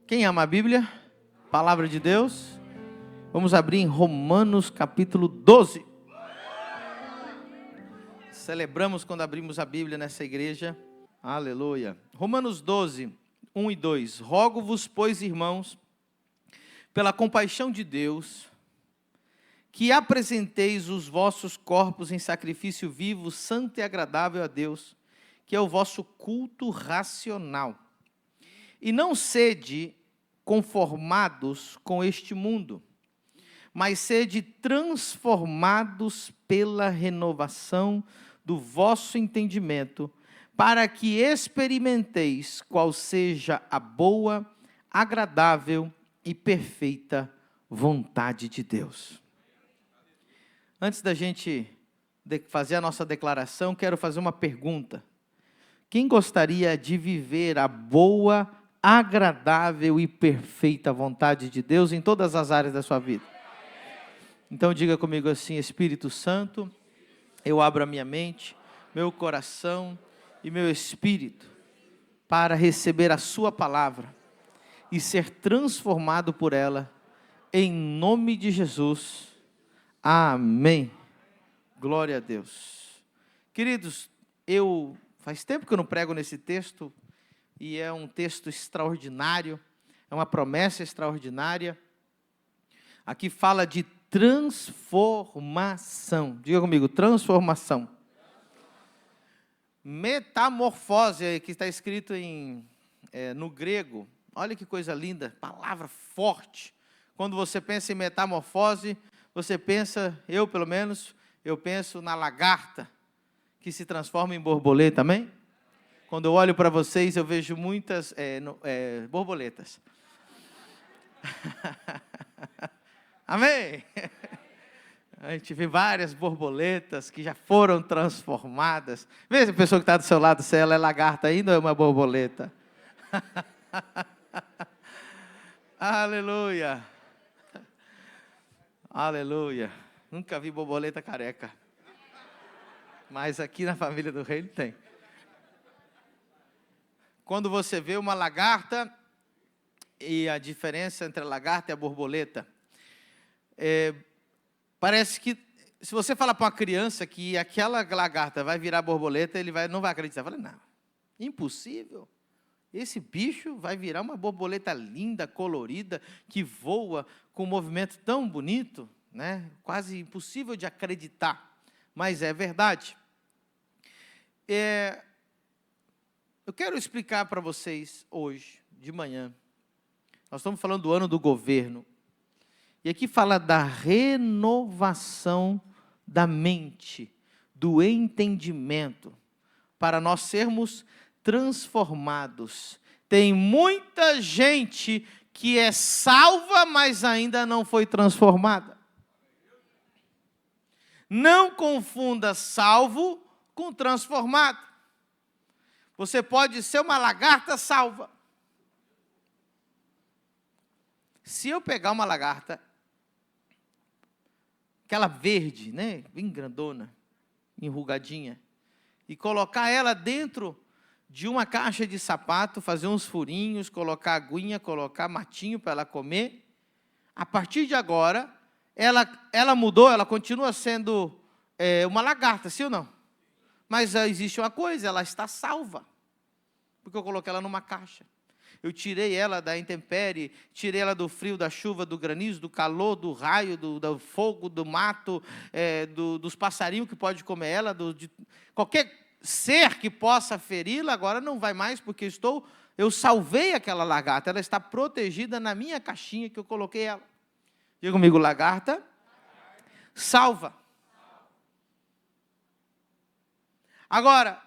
Quem ama a Bíblia? Palavra de Deus. Vamos abrir em Romanos capítulo 12. Celebramos quando abrimos a Bíblia nessa igreja. Aleluia. Romanos 12, 1 e 2. Rogo-vos, pois, irmãos, pela compaixão de Deus, que apresenteis os vossos corpos em sacrifício vivo, santo e agradável a Deus, que é o vosso culto racional. E não sede conformados com este mundo, mas sede transformados pela renovação do vosso entendimento, para que experimenteis qual seja a boa, agradável e perfeita vontade de Deus. Antes da gente fazer a nossa declaração, quero fazer uma pergunta. Quem gostaria de viver a boa, agradável e perfeita vontade de Deus em todas as áreas da sua vida? Então diga comigo assim: Espírito Santo, eu abro a minha mente, meu coração e meu espírito para receber a sua palavra e ser transformado por ela, em nome de Jesus. Amém. Glória a Deus. Queridos, faz tempo que eu não prego nesse texto, e é um texto extraordinário, é uma promessa extraordinária. Aqui fala de transformação. Diga comigo, transformação. Metamorfose, que está escrito no grego. Olha que coisa linda, palavra forte. Quando você pensa em metamorfose, você pensa, pelo menos, eu penso na lagarta, que se transforma em borboleta, amém? Quando eu olho para vocês, eu vejo muitas borboletas. Amém? A gente vê várias borboletas que já foram transformadas. Veja a pessoa que está do seu lado, se ela é lagarta ainda ou é uma borboleta. Aleluia. Aleluia. Nunca vi borboleta careca. Mas aqui na família do reino tem. Quando você vê uma lagarta, e a diferença entre a lagarta e a borboleta, parece que, se você falar para uma criança que aquela lagarta vai virar borboleta, ele não vai acreditar. Fala, não, impossível. Esse bicho vai virar uma borboleta linda, colorida, que voa com um movimento tão bonito, né? Quase impossível de acreditar, mas é verdade. Eu quero explicar para vocês hoje, de manhã, nós estamos falando do ano do governo, e aqui fala da renovação da mente, do entendimento, para nós sermos transformados. Tem muita gente que é salva, mas ainda não foi transformada. Não confunda salvo com transformado. Você pode ser uma lagarta salva. Se eu pegar uma lagarta, aquela verde, né, bem grandona, enrugadinha, e colocar ela dentro de uma caixa de sapato, fazer uns furinhos, colocar aguinha, colocar matinho para ela comer, a partir de agora, ela mudou, ela continua sendo uma lagarta, sim ou não? Mas existe uma coisa, ela está salva, porque eu coloquei ela numa caixa. Eu tirei ela da intempérie, tirei ela do frio, da chuva, do granizo, do calor, do raio, do fogo, do mato, dos passarinhos que pode comer ela, de qualquer ser que possa feri-la, agora não vai mais, porque eu salvei aquela lagarta, ela está protegida na minha caixinha que eu coloquei ela. Diga comigo, lagarta, salva. Agora,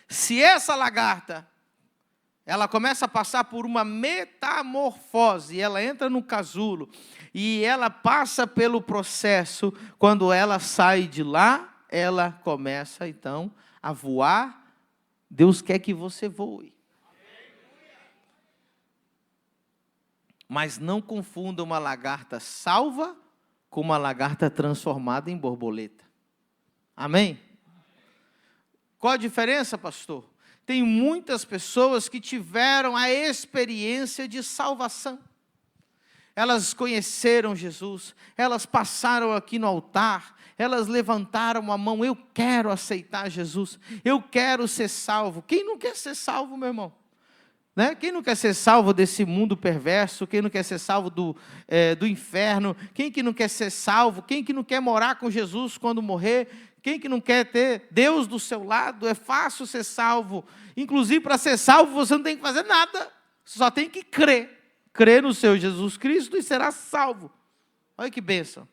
se essa lagarta, ela começa a passar por uma metamorfose, ela entra no casulo, e ela passa pelo processo, quando ela sai de lá, ela começa então a voar. Deus quer que você voe. Mas não confunda uma lagarta salva com uma lagarta transformada em borboleta. Amém? Qual a diferença, pastor? tem muitas pessoas que tiveram a experiência de salvação. Elas conheceram Jesus, elas passaram aqui no altar, elas levantaram a mão, eu quero aceitar Jesus, eu quero ser salvo. Quem não quer ser salvo, meu irmão? Né? Quem não quer ser salvo desse mundo perverso? Quem não quer ser salvo do inferno? Quem que não quer ser salvo? Quem que não quer morar com Jesus quando morrer? Quem que não quer ter Deus do seu lado? É fácil ser salvo. Inclusive, para ser salvo, você não tem que fazer nada. Você só tem que crer. Crer no seu Jesus Cristo e será salvo. Olha que bênção.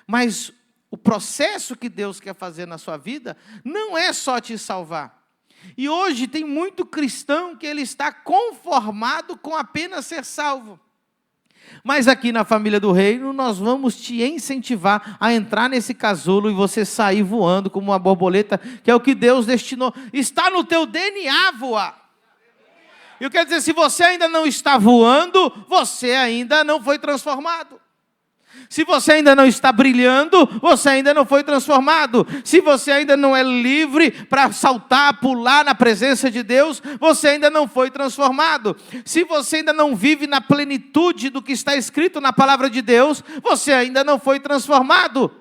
Mas o processo que Deus quer fazer na sua vida não é só te salvar. E hoje tem muito cristão que ele está conformado com apenas ser salvo. Mas aqui na família do reino, nós vamos te incentivar a entrar nesse casulo e você sair voando como uma borboleta, que é o que Deus destinou. Está no teu DNA voar. Eu quero dizer, se você ainda não está voando, você ainda não foi transformado. Se você ainda não está brilhando, você ainda não foi transformado. Se você ainda não é livre para saltar, pular na presença de Deus, você ainda não foi transformado. Se você ainda não vive na plenitude do que está escrito na palavra de Deus, você ainda não foi transformado.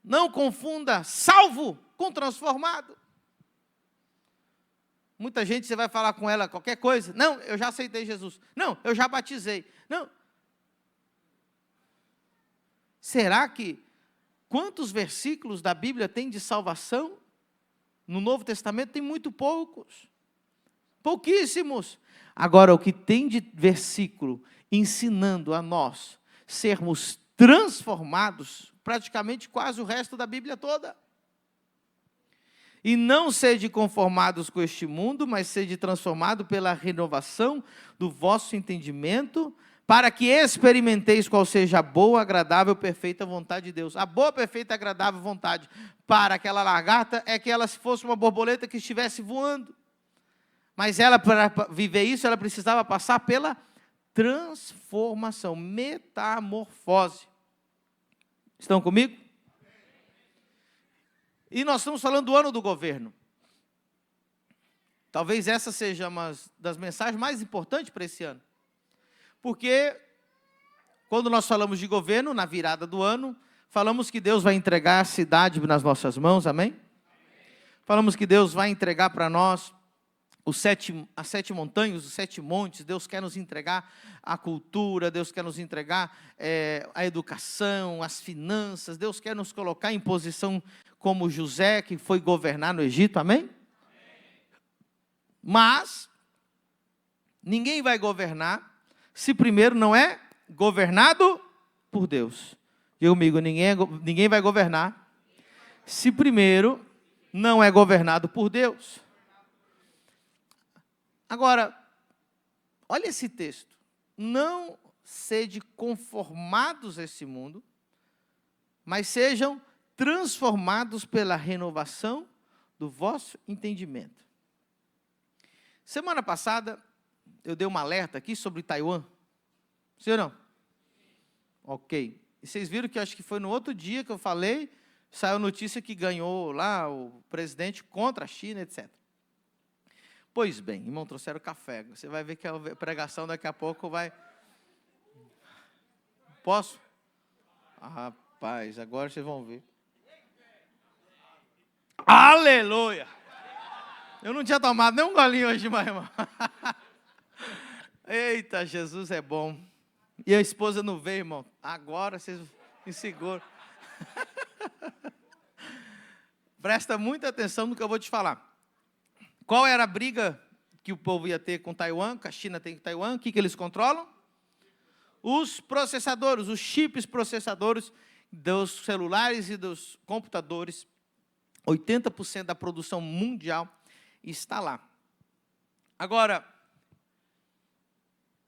Não confunda salvo com transformado. Muita gente, você vai falar com ela qualquer coisa. Não, eu já aceitei Jesus. Não, eu já batizei. Não. Será que quantos versículos da Bíblia tem de salvação? No Novo Testamento tem muito poucos. Pouquíssimos. Agora, o que tem de versículo ensinando a nós sermos transformados, praticamente quase o resto da Bíblia toda. E não sede conformados com este mundo, mas sede transformado pela renovação do vosso entendimento, para que experimenteis qual seja a boa, agradável, perfeita vontade de Deus. A boa, perfeita e agradável vontade para aquela lagarta é que ela fosse uma borboleta que estivesse voando. Mas ela, para viver isso, ela precisava passar pela transformação, metamorfose. Estão comigo? E nós estamos falando do ano do governo. Talvez essa seja uma das mensagens mais importantes para esse ano. Porque, quando nós falamos de governo, na virada do ano, falamos que Deus vai entregar a cidade nas nossas mãos, amém? Falamos que Deus vai entregar para nós as 7 montanhas, os 7 montes. Deus quer nos entregar a cultura, Deus quer nos entregar a educação, as finanças. Deus quer nos colocar em posição como José, que foi governar no Egito, amém? Mas ninguém vai governar se primeiro não é governado por Deus. Diga comigo, ninguém vai governar se primeiro não é governado por Deus. Agora, olha esse texto. Não sede conformados a esse mundo, mas sejam transformados pela renovação do vosso entendimento. Semana passada, eu dei uma alerta aqui sobre Taiwan. Sim ou não? Ok. E vocês viram que acho que foi no outro dia que eu falei, saiu notícia que ganhou lá o presidente contra a China, etc. Pois bem, irmão, trouxeram café. Você vai ver que a pregação daqui a pouco vai... Posso? Ah, rapaz, agora vocês vão ver. Aleluia! Eu não tinha tomado nem um golinho hoje, mas irmão. Eita, Jesus é bom. E a esposa não veio, irmão. Agora vocês me seguram. Presta muita atenção no que eu vou te falar. Qual era a briga que o povo ia ter com Taiwan, que a China tem com Taiwan? O que eles controlam? Os processadores, os chips processadores dos celulares e dos computadores. 80% da produção mundial está lá. Agora,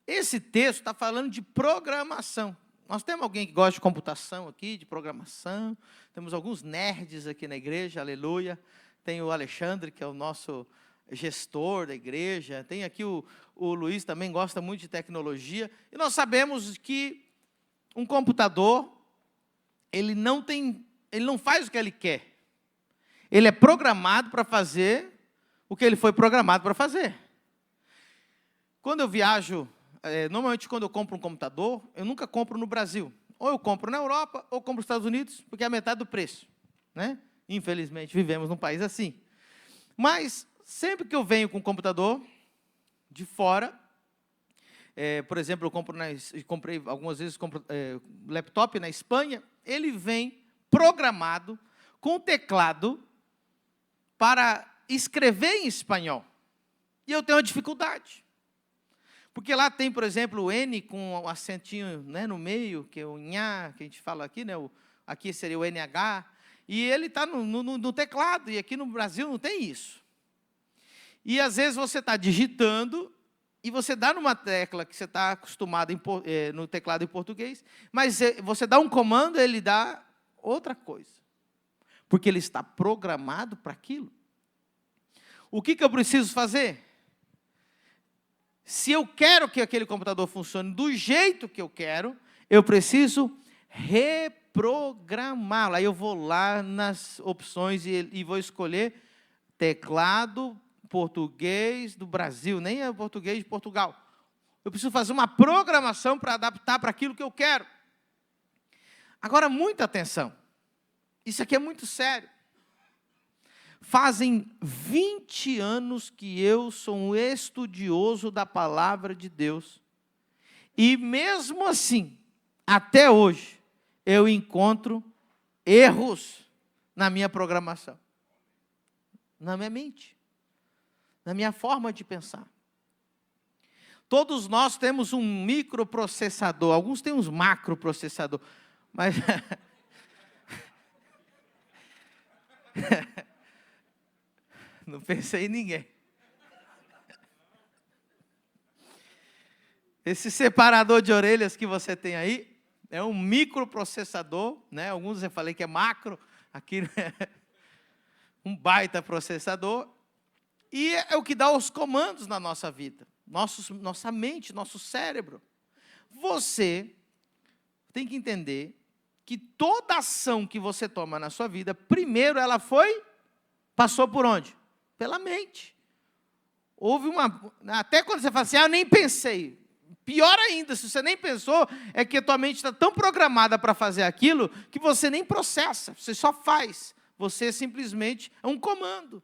esse texto está falando de programação. Nós temos alguém que gosta de computação aqui, de programação. Temos alguns nerds aqui na igreja, aleluia. Tem o Alexandre, que é o nosso gestor da igreja. Tem aqui o Luiz, também gosta muito de tecnologia. E nós sabemos que um computador, ele não faz o que ele quer. Ele é programado para fazer o que ele foi programado para fazer. Quando eu viajo, normalmente quando eu compro um computador, eu nunca compro no Brasil. Ou eu compro na Europa, ou compro nos Estados Unidos, porque é a metade do preço, né? Infelizmente, vivemos num país assim. Mas, sempre que eu venho com um computador de fora, por exemplo, comprei algumas vezes laptop na Espanha, ele vem programado com teclado para escrever em espanhol. E eu tenho uma dificuldade. Porque lá tem, por exemplo, o N com o acentinho, né, no meio, que é o nhá, que a gente fala aqui, né, aqui seria o NH, e ele está no teclado, e aqui no Brasil não tem isso. E às vezes você está digitando, e você dá numa tecla que você está acostumado no teclado em português, mas você dá um comando, ele dá outra coisa. Porque ele está programado para aquilo. O que eu preciso fazer? Se eu quero que aquele computador funcione do jeito que eu quero, eu preciso reprogramá-lo. Aí eu vou lá nas opções e vou escolher teclado português do Brasil, nem é português de Portugal. Eu preciso fazer uma programação para adaptar para aquilo que eu quero. Agora, muita atenção. Isso aqui é muito sério. Fazem 20 anos que eu sou um estudioso da palavra de Deus. E mesmo assim, até hoje, eu encontro erros na minha programação. Na minha mente. Na minha forma de pensar. Todos nós temos um microprocessador. Alguns têm uns macroprocessador. Mas... não pensei em ninguém. Esse separador de orelhas que você tem aí é um microprocessador, né? Alguns eu falei que é macro, aqui é um baita processador. E é o que dá os comandos na nossa vida, nossa mente, nosso cérebro. Você tem que entender que toda ação que você toma na sua vida, primeiro ela passou por onde? Pela mente. Houve até quando você fala assim, eu nem pensei. Pior ainda, se você nem pensou, é que a tua mente está tão programada para fazer aquilo, que você nem processa, você só faz. Você simplesmente é um comando.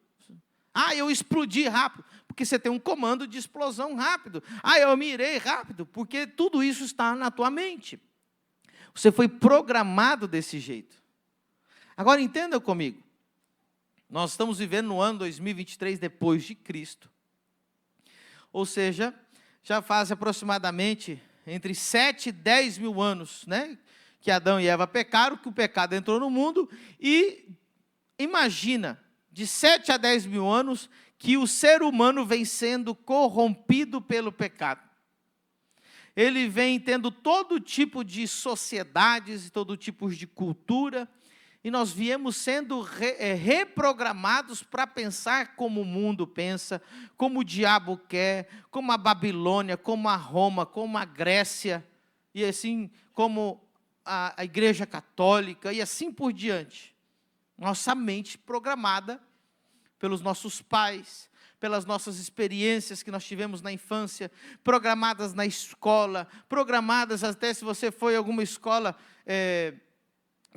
Eu explodi rápido, porque você tem um comando de explosão rápido. Eu mirei rápido, porque tudo isso está na tua mente. Você foi programado desse jeito. Agora entenda comigo. Nós estamos vivendo no ano 2023 depois de Cristo. Ou seja, já faz aproximadamente entre 7 e 10 mil anos, né, que Adão e Eva pecaram, que o pecado entrou no mundo, e imagina, de 7 a 10 mil anos, que o ser humano vem sendo corrompido pelo pecado. Ele vem tendo todo tipo de sociedades, todo tipo de cultura, e nós viemos sendo reprogramados para pensar como o mundo pensa, como o diabo quer, como a Babilônia, como a Roma, como a Grécia, e assim como a Igreja Católica, e assim por diante. Nossa mente programada pelos nossos pais, pelas nossas experiências que nós tivemos na infância, programadas na escola, programadas até se você foi a alguma escola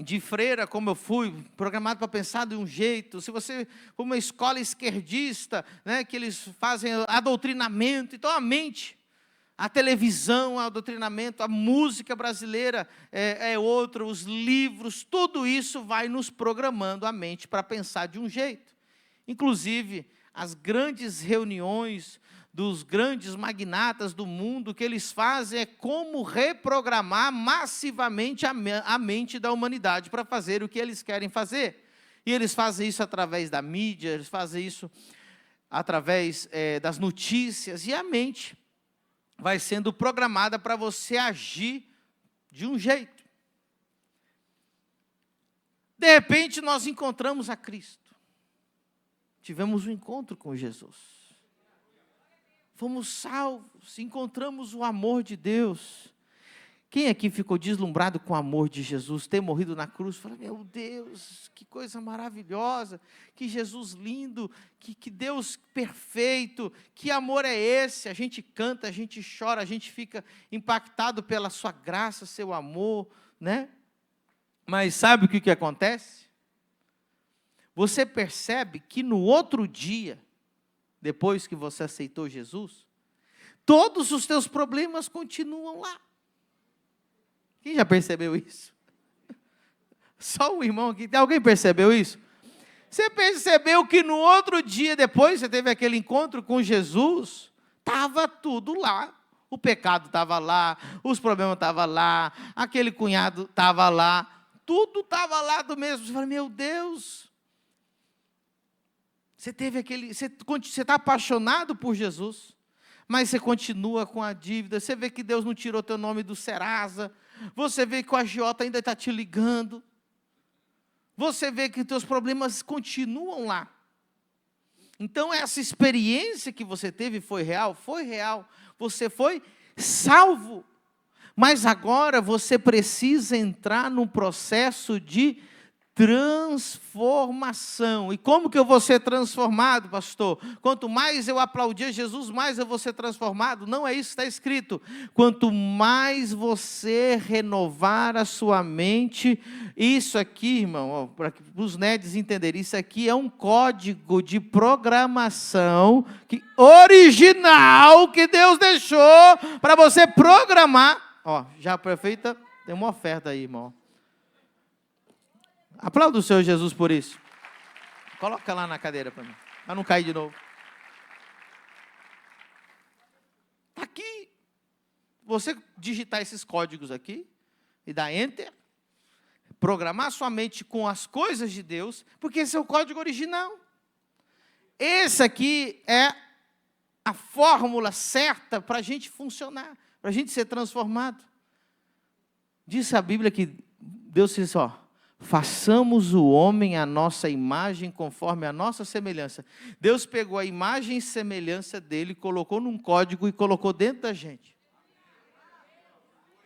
de freira, como eu fui, programado para pensar de um jeito. Se você for uma escola esquerdista, né, que eles fazem adoctrinamento, então a mente, a televisão, o adoctrinamento, a música brasileira é outro, os livros, tudo isso vai nos programando a mente para pensar de um jeito. Inclusive, as grandes reuniões dos grandes magnatas do mundo, o que eles fazem é como reprogramar massivamente a mente da humanidade para fazer o que eles querem fazer. E eles fazem isso através da mídia, eles fazem isso através das notícias, e a mente vai sendo programada para você agir de um jeito. De repente, nós encontramos a Cristo. Tivemos um encontro com Jesus. Fomos salvos, encontramos o amor de Deus. Quem aqui ficou deslumbrado com o amor de Jesus, ter morrido na cruz? Fala, meu Deus, que coisa maravilhosa, que Jesus lindo, que Deus perfeito, que amor é esse? A gente canta, a gente chora, a gente fica impactado pela sua graça, seu amor, né? Mas sabe o que acontece? Você percebe que no outro dia, depois que você aceitou Jesus, todos os teus problemas continuam lá. Quem já percebeu isso? Só um irmão aqui. Alguém percebeu isso? Você percebeu que no outro dia, depois você teve aquele encontro com Jesus, estava tudo lá. O pecado estava lá, os problemas estavam lá, aquele cunhado estava lá, tudo estava lá do mesmo. Você fala, meu Deus, você está apaixonado por Jesus, mas você continua com a dívida. Você vê que Deus não tirou teu nome do Serasa. Você vê que o agiota ainda está te ligando. Você vê que teus problemas continuam lá. Então, essa experiência que você teve foi real? Foi real. Você foi salvo. Mas agora você precisa entrar num processo de transformação. E como que eu vou ser transformado, pastor? Quanto mais eu aplaudir Jesus, mais eu vou ser transformado? Não é isso que está escrito. Quanto mais você renovar a sua mente, isso aqui, irmão, para os nerds entenderem, isso aqui é um código de programação original que Deus deixou para você programar. Ó, já aproveita, tem uma oferta aí, irmão. Aplauda o Senhor Jesus por isso. Coloca lá na cadeira para mim, para não cair de novo. Está aqui. Você digitar esses códigos aqui e dar Enter, programar sua mente com as coisas de Deus, porque esse é o código original. Esse aqui é a fórmula certa para a gente funcionar, para a gente ser transformado. Diz a Bíblia que Deus disse, ó, façamos o homem à nossa imagem, conforme a nossa semelhança. Deus pegou a imagem e semelhança dele, colocou num código e colocou dentro da gente.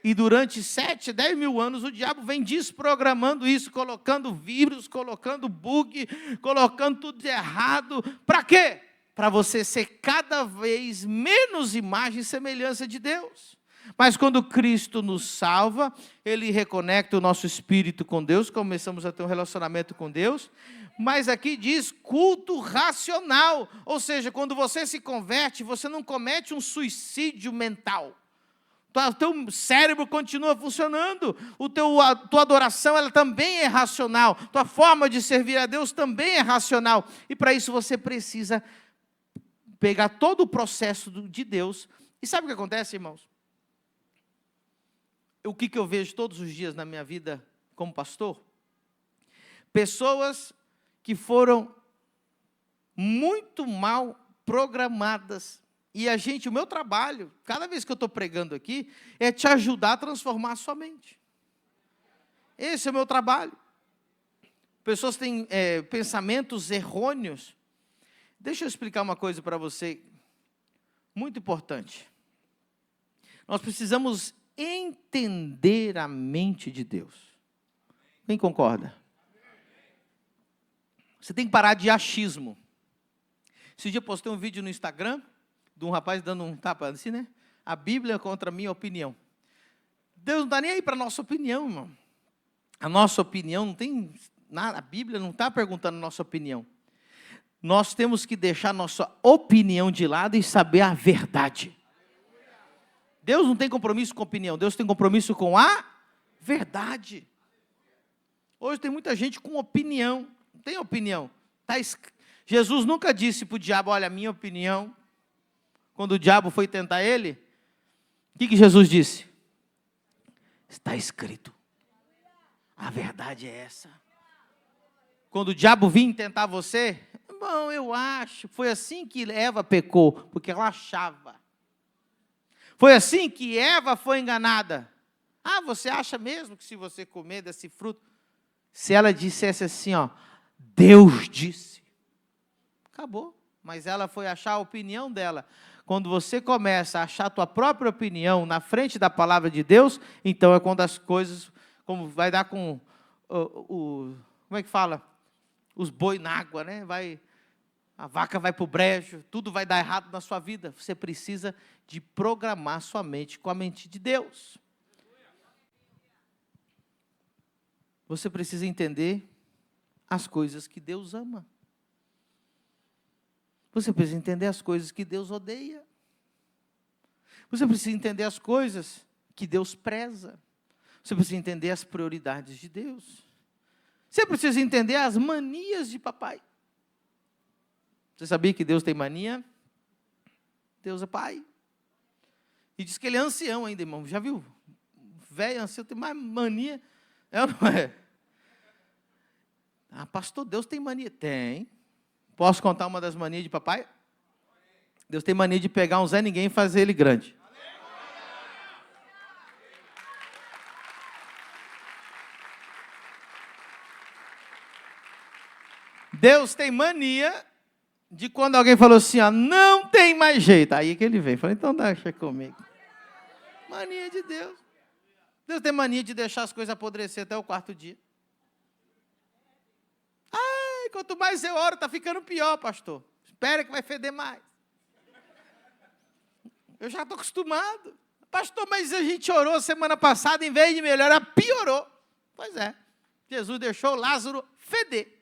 E durante 7, 10 mil anos, o diabo vem desprogramando isso, colocando vírus, colocando bug, colocando tudo de errado. Para quê? Para você ser cada vez menos imagem e semelhança de Deus. Mas quando Cristo nos salva, Ele reconecta o nosso espírito com Deus, começamos a ter um relacionamento com Deus, mas aqui diz culto racional, ou seja, quando você se converte, você não comete um suicídio mental. O teu cérebro continua funcionando, a tua adoração ela também é racional, tua forma de servir a Deus também é racional, e para isso você precisa pegar todo o processo de Deus. E sabe o que acontece, irmãos? O que eu vejo todos os dias na minha vida como pastor? Pessoas que foram muito mal programadas. E o meu trabalho, cada vez que eu estou pregando aqui, é te ajudar a transformar a sua mente. Esse é o meu trabalho. Pessoas têm pensamentos errôneos. Deixa eu explicar uma coisa para você, muito importante. Nós precisamos entender a mente de Deus. Quem concorda? Você tem que parar de achismo. Esse dia eu postei um vídeo no Instagram de um rapaz dando um tapa assim, né? A Bíblia contra a minha opinião. Deus não está nem aí para a nossa opinião, irmão. A nossa opinião não tem nada, a Bíblia não está perguntando a nossa opinião. Nós temos que deixar nossa opinião de lado e saber a verdade. Deus não tem compromisso com a opinião, Deus tem compromisso com a verdade. Hoje tem muita gente com opinião, não tem opinião. Jesus nunca disse para o diabo, olha, a minha opinião. Quando o diabo foi tentar ele, o que Jesus disse? Está escrito. A verdade é essa. Quando o diabo vinha tentar você, bom, eu acho, foi assim que Eva pecou, porque ela achava. Foi assim que Eva foi enganada. Ah, você acha mesmo que se você comer desse fruto, se ela dissesse assim, ó, Deus disse, acabou. Mas ela foi achar a opinião dela. quando você começa a achar a tua própria opinião na frente da palavra de Deus, então é quando as coisas, como vai dar com como é que fala? Os boi na água, né? A vaca vai para o brejo, tudo vai dar errado na sua vida. Você precisa de programar sua mente com a mente de Deus. Você precisa entender as coisas que Deus ama. Você precisa entender as coisas que Deus odeia. Você precisa entender as coisas que Deus preza. Você precisa entender as prioridades de Deus. Você precisa entender as manias de papai. Você sabia que Deus tem mania? Deus é pai. E diz que ele é ancião ainda, irmão. Já viu? Velho, ancião, tem mais mania. É ou não é? Ah, pastor, Deus tem mania. Tem. Posso contar uma das manias de papai? Deus tem mania de pegar um Zé Ninguém e fazer ele grande. Deus tem mania de quando alguém falou assim, ó, não tem mais jeito. Aí que ele vem. Falei, então deixa comigo. Mania de Deus. Deus tem mania de deixar as coisas apodrecer até o quarto dia. Ai, quanto mais eu oro, está ficando pior, pastor. Espera que vai feder mais. Eu já estou acostumado. Pastor, mas a gente orou semana passada, em vez de melhorar, piorou. Pois é. Jesus deixou Lázaro feder.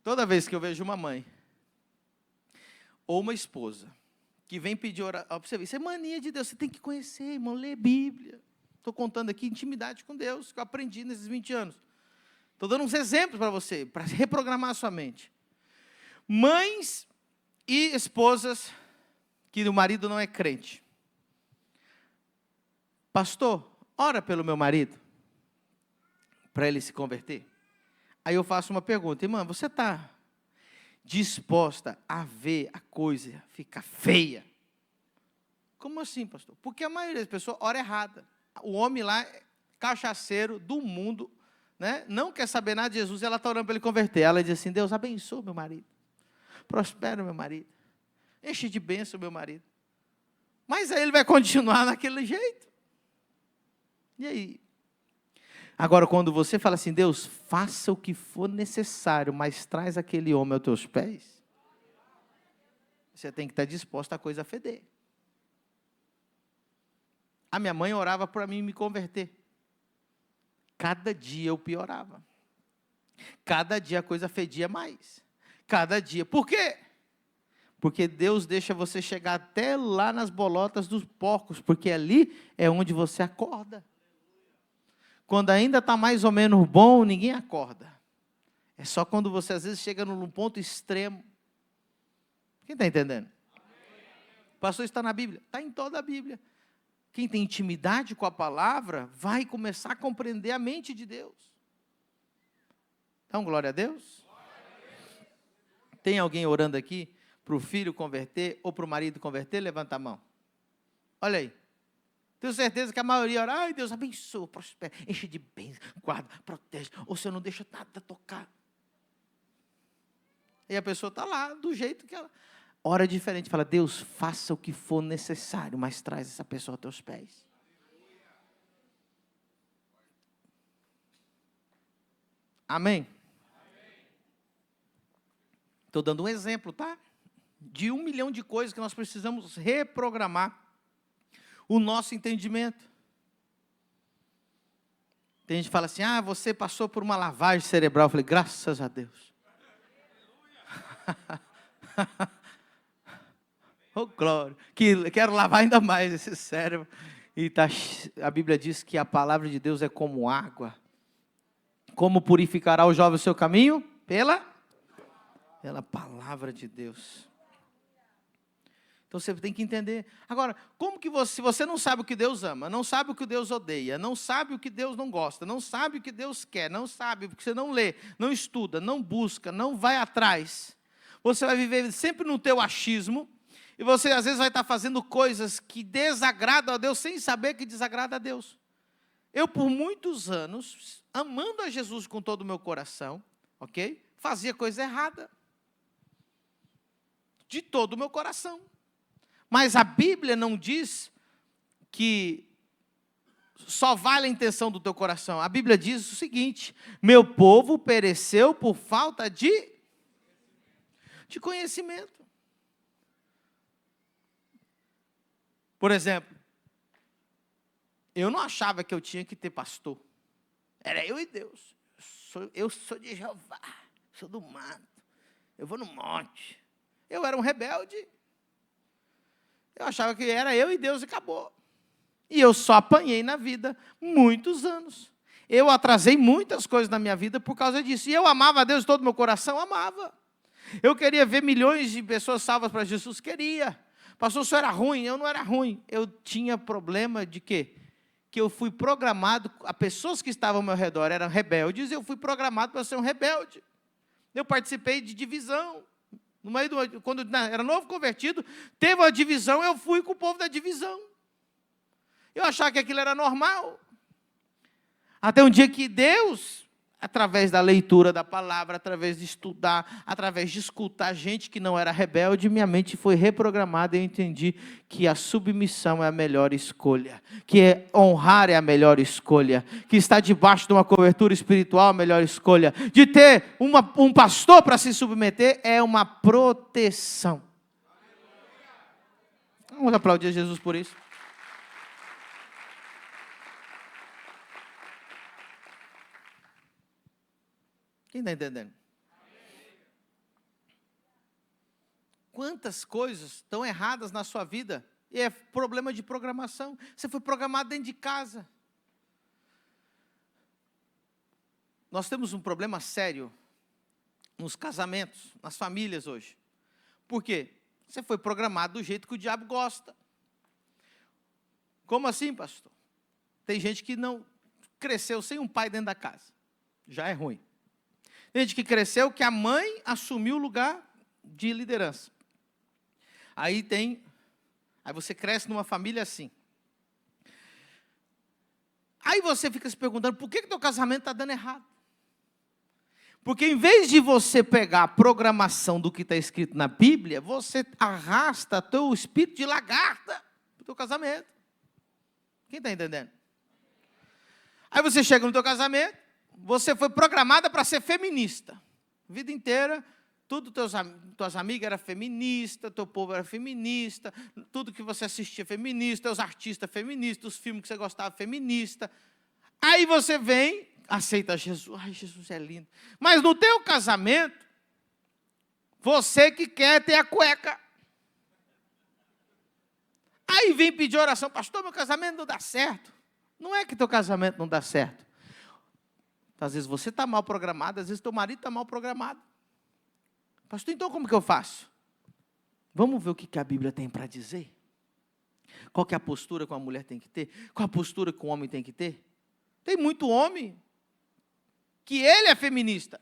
Toda vez que eu vejo uma mãe ou uma esposa que vem pedir oração, para você ver, isso é mania de Deus, você tem que conhecer, irmão, ler Bíblia. Estou contando aqui intimidade com Deus, que eu aprendi nesses 20 anos. Estou dando uns exemplos para você, para reprogramar a sua mente. Mães e esposas que o marido não é crente. Pastor, ora pelo meu marido, para ele se converter. Aí eu faço uma pergunta, irmã, você está disposta a ver a coisa ficar feia? Como assim, pastor? Porque a maioria das pessoas ora errada. O homem lá, cachaceiro do mundo, né, não quer saber nada de Jesus, ela está orando para ele converter. Ela diz assim, Deus abençoe meu marido, prospera meu marido, enche de bênção meu marido. Mas aí ele vai continuar naquele jeito. E aí? Agora, quando você fala assim, Deus, faça o que for necessário, mas traz aquele homem aos teus pés, você tem que estar disposto a coisa a feder. A minha mãe orava para mim me converter. Cada dia eu piorava. Cada dia a coisa fedia mais. Cada dia. Por quê? Porque Deus deixa você chegar até lá nas bolotas dos porcos, porque ali é onde você acorda. Quando ainda está mais ou menos bom, ninguém acorda. É só quando você às vezes chega num ponto extremo. Quem está entendendo? O pastor está na Bíblia? Está em toda a Bíblia. Quem tem intimidade com a palavra, vai começar a compreender a mente de Deus. Então, glória a Deus. Tem alguém orando aqui para o filho converter ou para o marido converter? Levanta a mão. Olha aí. Tenho certeza que a maioria ora, ai Deus abençoa, prospera, enche de bens, guarda, protege, ou você não deixa nada tocar. E a pessoa está lá, do jeito que ela ora diferente, fala, Deus, faça o que for necessário, mas traz essa pessoa aos teus pés. Amém? Estou dando um exemplo, tá? De 1 milhão de coisas que nós precisamos reprogramar o nosso entendimento. Tem gente que fala assim, você passou por uma lavagem cerebral. Eu falei, graças a Deus. Oh, glória. Quero lavar ainda mais esse cérebro. E a Bíblia diz que a palavra de Deus é como água. Como purificará o jovem o seu caminho? Pela palavra de Deus. Então você tem que entender. Agora, como que se você não sabe o que Deus ama, não sabe o que Deus odeia, não sabe o que Deus não gosta, não sabe o que Deus quer, não sabe, porque você não lê, não estuda, não busca, não vai atrás, você vai viver sempre no teu achismo, e você às vezes vai estar fazendo coisas que desagradam a Deus, sem saber que desagrada a Deus. Eu, por muitos anos, amando a Jesus com todo o meu coração, ok? Fazia coisa errada. de todo o meu coração. Mas a Bíblia não diz que só vale a intenção do teu coração. A Bíblia diz o seguinte: meu povo pereceu por falta de conhecimento. Por exemplo, eu não achava que eu tinha que ter pastor. Era eu e Deus. Eu sou de Jeová, sou do mato, eu vou no monte. Eu era um rebelde. Eu achava que era eu e Deus e acabou. E eu só apanhei na vida muitos anos. Eu atrasei muitas coisas na minha vida por causa disso. E eu amava a Deus de todo o meu coração, amava. Eu queria ver milhões de pessoas salvas para Jesus, queria. Pastor, o senhor era ruim? Eu não era ruim. Eu tinha problema de quê? Que eu fui programado, as pessoas que estavam ao meu redor eram rebeldes, e eu fui programado para ser um rebelde. Eu participei de divisão. No meio quando era novo convertido, teve uma divisão, eu fui com o povo da divisão. Eu achava que aquilo era normal. Até um dia que Deus, através da leitura da palavra, através de estudar, através de escutar gente que não era rebelde, minha mente foi reprogramada e eu entendi que a submissão é a melhor escolha, que honrar é a melhor escolha, que estar debaixo de uma cobertura espiritual é a melhor escolha, de ter um pastor para se submeter é uma proteção. Vamos aplaudir Jesus por isso. Quem está entendendo? Quantas coisas estão erradas na sua vida? E é problema de programação. Você foi programado dentro de casa. Nós temos um problema sério nos casamentos, nas famílias hoje. Por quê? Você foi programado do jeito que o diabo gosta. Como assim, pastor? Tem gente que não cresceu sem um pai dentro da casa. Já é ruim. Tem gente que cresceu que a mãe assumiu o lugar de liderança. Aí você cresce numa família assim. Aí você fica se perguntando, por que teu casamento está dando errado? Porque em vez de você pegar a programação do que está escrito na Bíblia, você arrasta teu espírito de lagarta para o teu casamento. Quem está entendendo? Aí você chega no teu casamento, você foi programada para ser feminista. A vida inteira, tuas amigas eram feministas, teu povo era feminista, tudo que você assistia feminista, os artistas feministas, os filmes que você gostava feminista. Aí você vem, aceita Jesus. Ai, Jesus é lindo. Mas no teu casamento, você que quer ter a cueca. Aí vem pedir oração, pastor, meu casamento não dá certo. Não é que teu casamento não dá certo. Às vezes você está mal programado, às vezes teu marido está mal programado. Pastor, então como que eu faço? Vamos ver o que a Bíblia tem para dizer? Qual que é a postura que uma mulher tem que ter? Qual a postura que um homem tem que ter? Tem muito homem que ele é feminista.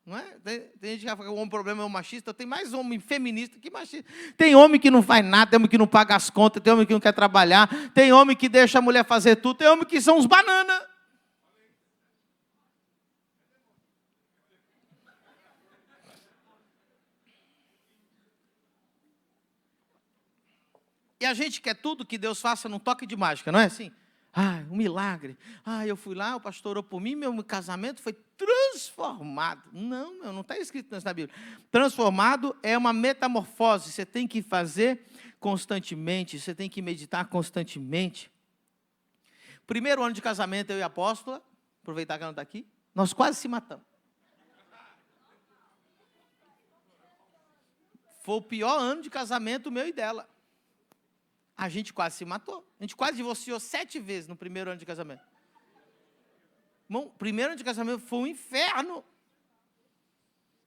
Não é? Tem gente que fala que o homem problema é o machista, tem mais homem feminista que machista. Tem homem que não faz nada, tem homem que não paga as contas, tem homem que não quer trabalhar, tem homem que deixa a mulher fazer tudo, tem homem que são uns bananas. E a gente quer tudo que Deus faça num toque de mágica, não é assim? Ah, um milagre. Ah, eu fui lá, o pastor orou por mim, meu casamento foi transformado. Não está escrito isso na Bíblia. Transformado é uma metamorfose, você tem que fazer constantemente, você tem que meditar constantemente. Primeiro ano de casamento, eu e a apóstola, aproveitar que ela não está aqui, nós quase se matamos. Foi o pior ano de casamento meu e dela. A gente quase se matou. A gente quase divorciou 7 vezes no primeiro ano de casamento. Bom, primeiro ano de casamento foi um inferno.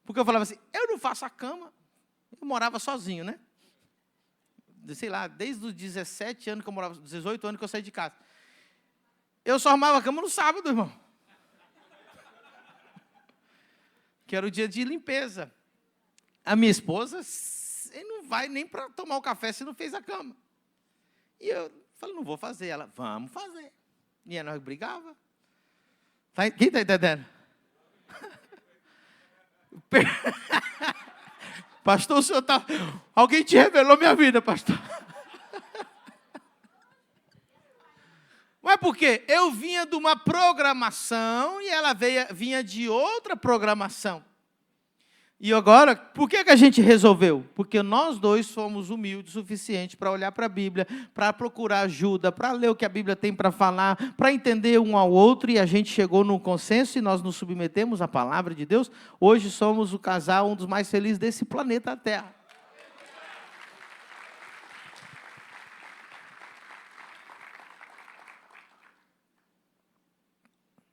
Porque eu falava assim, eu não faço a cama. Eu morava sozinho, né? Sei lá, desde os 17 anos que eu morava, 18 anos que eu saí de casa. Eu só arrumava a cama no sábado, irmão. Que era o dia de limpeza. A minha esposa, ele não vai nem para tomar o café se não fez a cama. E eu falei, não vou fazer. Ela, vamos fazer. E aí nós brigava. Quem está entendendo? Pastor, o senhor está... Alguém te revelou minha vida, pastor. Mas por quê? Eu vinha de uma programação e ela vinha de outra programação. E agora, por que a gente resolveu? Porque nós dois fomos humildes o suficiente para olhar para a Bíblia, para procurar ajuda, para ler o que a Bíblia tem para falar, para entender um ao outro, e a gente chegou num consenso e nós nos submetemos à palavra de Deus. Hoje somos o casal, um dos mais felizes desse planeta Terra.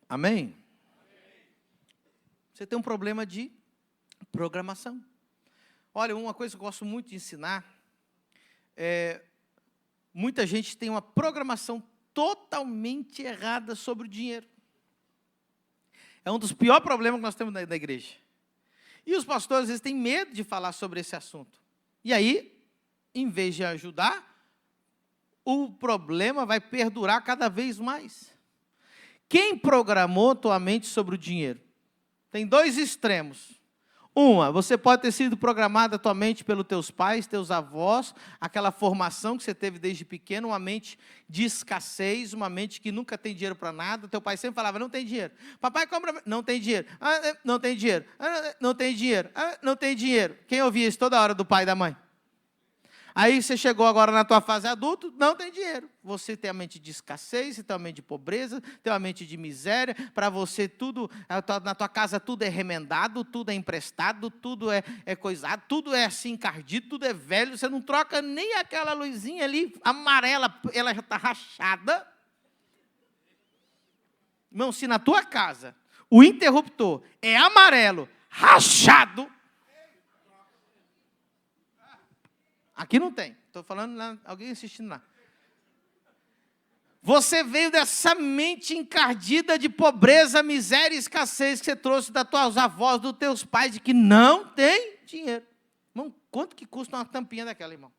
Amém? Você tem um problema de programação. Olha, uma coisa que eu gosto muito de ensinar muita gente tem uma programação totalmente errada sobre o dinheiro. É um dos piores problemas que nós temos na igreja. E os pastores, às vezes, têm medo de falar sobre esse assunto. E aí, em vez de ajudar, o problema vai perdurar cada vez mais. Quem programou tua mente sobre o dinheiro? Tem dois extremos. Uma, você pode ter sido programado atualmente pelos teus pais, teus avós, aquela formação que você teve desde pequeno, uma mente de escassez, uma mente que nunca tem dinheiro para nada. Teu pai sempre falava, não tem dinheiro. Papai compra, não tem dinheiro. Não tem dinheiro. Não tem dinheiro. Não tem dinheiro. Quem ouvia isso toda hora do pai e da mãe? Aí você chegou agora na tua fase adulto, não tem dinheiro. Você tem a mente de escassez, você tem a mente de pobreza, tem a mente de miséria. Para você tudo, na tua casa tudo é remendado, tudo é emprestado, tudo é coisado, tudo é assim encardido, tudo é velho. Você não troca nem aquela luzinha ali amarela, ela já está rachada. Irmão, se na tua casa o interruptor é amarelo, rachado, aqui não tem. Estou falando lá, alguém assistindo lá. Você veio dessa mente encardida de pobreza, miséria e escassez que você trouxe das tuas avós, dos teus pais, de que não tem dinheiro. Irmão, quanto que custa uma tampinha daquela, irmão?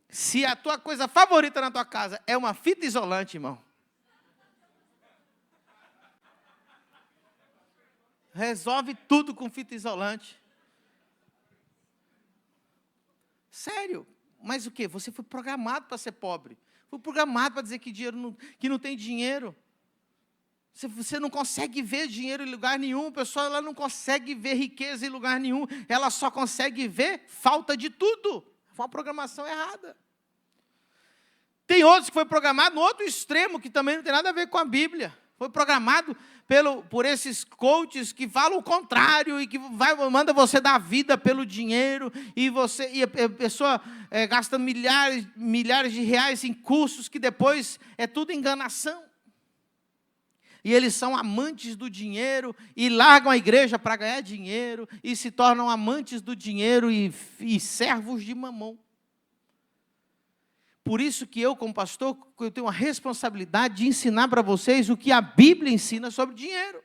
Se a tua coisa favorita na tua casa é uma fita isolante, irmão, resolve tudo com fita isolante. Sério. Mas o quê? Você foi programado para ser pobre. Foi programado para dizer que não tem dinheiro. Você não consegue ver dinheiro em lugar nenhum. A pessoa ela não consegue ver riqueza em lugar nenhum. Ela só consegue ver falta de tudo. Foi uma programação errada. Tem outros que foi programado no outro extremo, que também não tem nada a ver com a Bíblia. Foi programado por esses coaches que falam o contrário e que manda você dar vida pelo dinheiro e a pessoa gasta milhares de reais em cursos que depois é tudo enganação. E eles são amantes do dinheiro e largam a igreja para ganhar dinheiro e se tornam amantes do dinheiro e servos de mamão. Por isso que eu, como pastor, eu tenho a responsabilidade de ensinar para vocês o que a Bíblia ensina sobre dinheiro.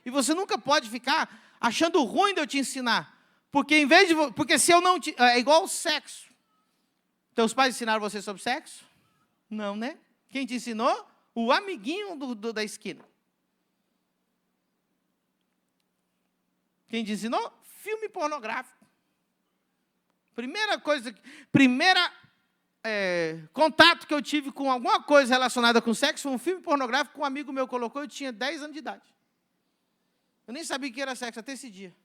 E você nunca pode ficar achando ruim de eu te ensinar. Porque se eu não te... É igual o sexo. Teus pais ensinaram você sobre sexo? Não, né? Quem te ensinou? O amiguinho da esquina. Quem te ensinou? Filme pornográfico. Contato que eu tive com alguma coisa relacionada com sexo, foi um filme pornográfico que um amigo meu colocou, eu tinha 10 anos de idade. Eu nem sabia o que era sexo até esse dia.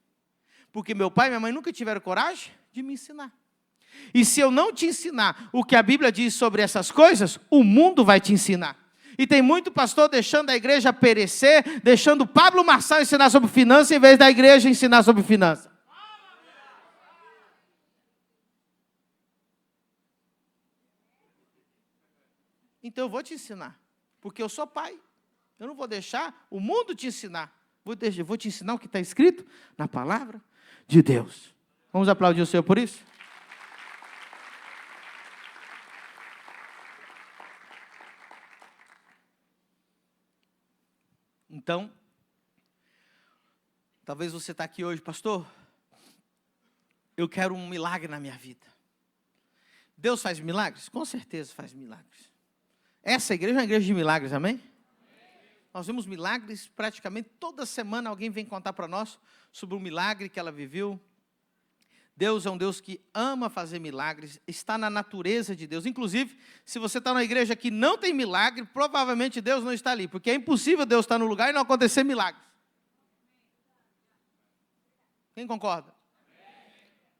Porque meu pai e minha mãe nunca tiveram coragem de me ensinar. E se eu não te ensinar o que a Bíblia diz sobre essas coisas, o mundo vai te ensinar. E tem muito pastor deixando a igreja perecer, deixando Pablo Marçal ensinar sobre finanças, em vez da igreja ensinar sobre finanças. Então eu vou te ensinar, porque eu sou pai. Eu não vou deixar o mundo te ensinar. Vou te ensinar o que está escrito na palavra de Deus. Vamos aplaudir o Senhor por isso? Então, talvez você está aqui hoje, pastor, eu quero um milagre na minha vida. Deus faz milagres? Com certeza faz milagres. Essa igreja é uma igreja de milagres, amém? Nós vemos milagres praticamente toda semana. Alguém vem contar para nós sobre um milagre que ela viveu. Deus é um Deus que ama fazer milagres, está na natureza de Deus. Inclusive, se você está na igreja que não tem milagre, provavelmente Deus não está ali, porque é impossível Deus estar no lugar e não acontecer milagres. Quem concorda?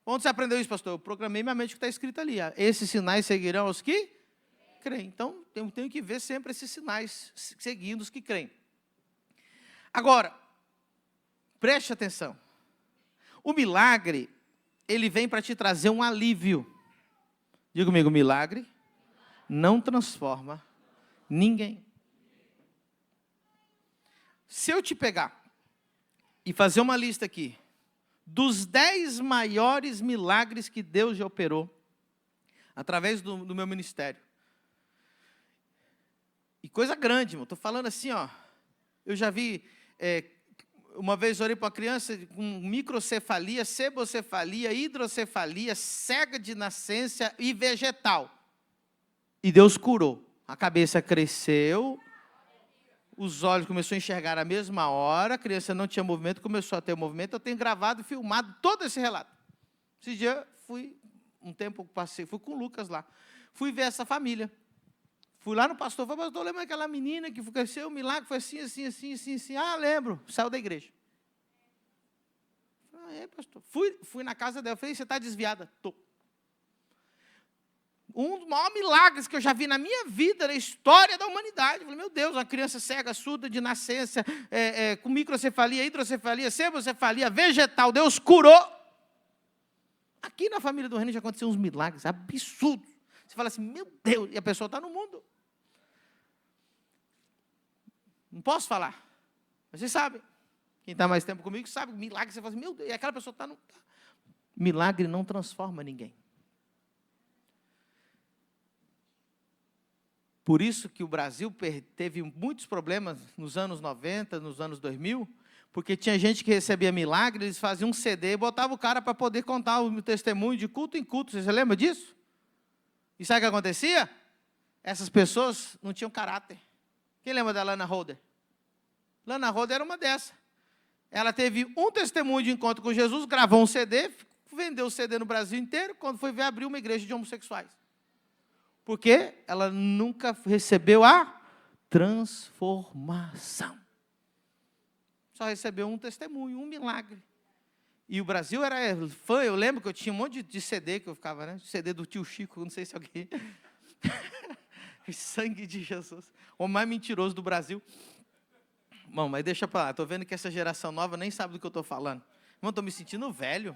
Onde você aprendeu isso, pastor? Eu programei minha mente que está escrito ali. Esses sinais seguirão os que creem. Então, eu tenho que ver sempre esses sinais seguindo os que creem. Agora, preste atenção. O milagre, ele vem para te trazer um alívio. Diga comigo, milagre não transforma ninguém. Se eu te pegar e fazer uma lista aqui, dos 10 maiores milagres que Deus já operou, através do meu ministério. E coisa grande, irmão. Estou falando assim, ó. Eu já vi, uma vez orei para uma criança com microcefalia, sebocefalia, hidrocefalia, cega de nascença e vegetal. E Deus curou. A cabeça cresceu, os olhos começaram a enxergar na mesma hora, a criança não tinha movimento, começou a ter movimento. Eu tenho gravado e filmado todo esse relato. Esse dia, fui com o Lucas lá. Fui ver essa família. Fui lá no pastor, falei, pastor, lembra aquela menina que cresceu, o milagre foi assim, assim, assim, assim, assim. Ah, lembro, saiu da igreja. Falei, pastor. Fui na casa dela, falei, você está desviada? Estou. Um dos maiores milagres que eu já vi na minha vida, na história da humanidade. Eu falei, meu Deus, uma criança cega, surda de nascença, com microcefalia, hidrocefalia, sebocefalia, vegetal, Deus curou. Aqui na família do René já aconteceu uns milagres absurdos. Você fala assim, meu Deus, e a pessoa está no mundo. Não posso falar, mas vocês sabem. Quem está mais tempo comigo sabe, milagre, você fala assim, meu Deus, e aquela pessoa está no... Milagre não transforma ninguém. Por isso que o Brasil teve muitos problemas nos anos 90, nos anos 2000, porque tinha gente que recebia milagre, eles faziam um CD e botavam o cara para poder contar o testemunho de culto em culto. Você lembra disso? E sabe o que acontecia? Essas pessoas não tinham caráter. Quem lembra da Lana Holder? Lana Holder era uma dessas. Ela teve um testemunho de encontro com Jesus, gravou um CD, vendeu o CD no Brasil inteiro, quando foi ver, abriu uma igreja de homossexuais. Porque ela nunca recebeu a transformação. Só recebeu um testemunho, um milagre. E o Brasil era fã, eu lembro que eu tinha um monte de CD que eu ficava, né? CD do tio Chico, não sei se alguém... Sangue de Jesus. O mais mentiroso do Brasil. Bom, mas deixa para lá. Estou vendo que essa geração nova nem sabe do que eu estou falando. Irmão, estou me sentindo velho.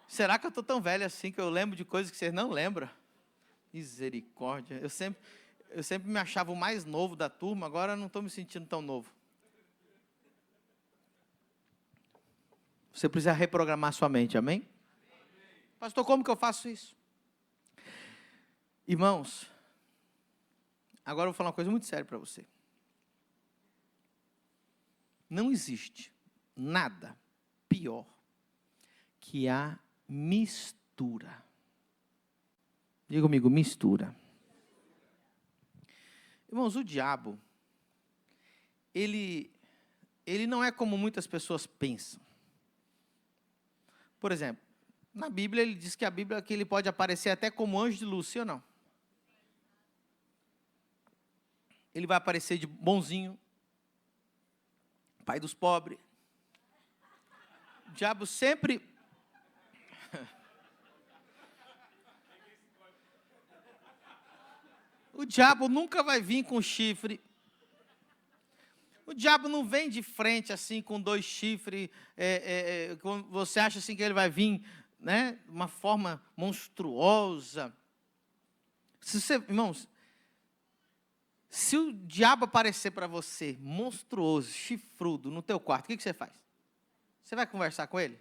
Será que eu estou tão velho assim que eu lembro de coisas que vocês não lembram? Misericórdia. Eu sempre me achava o mais novo da turma, agora não estou me sentindo tão novo. Você precisa reprogramar sua mente, amém? Pastor, como que eu faço isso? Irmãos, agora eu vou falar uma coisa muito séria para você. Não existe nada pior que a mistura. Diga comigo, mistura. Irmãos, o diabo, ele não é como muitas pessoas pensam. Por exemplo, na Bíblia, ele diz que ele pode aparecer até como anjo de luz, sim ou não? Ele vai aparecer de bonzinho, pai dos pobres. O diabo sempre... O diabo nunca vai vir com chifre. O diabo não vem de frente assim com 2 chifres. Você acha assim que ele vai vir, né, de uma forma monstruosa. Irmãos, se o diabo aparecer para você, monstruoso, chifrudo, no teu quarto, o que você faz? Você vai conversar com ele?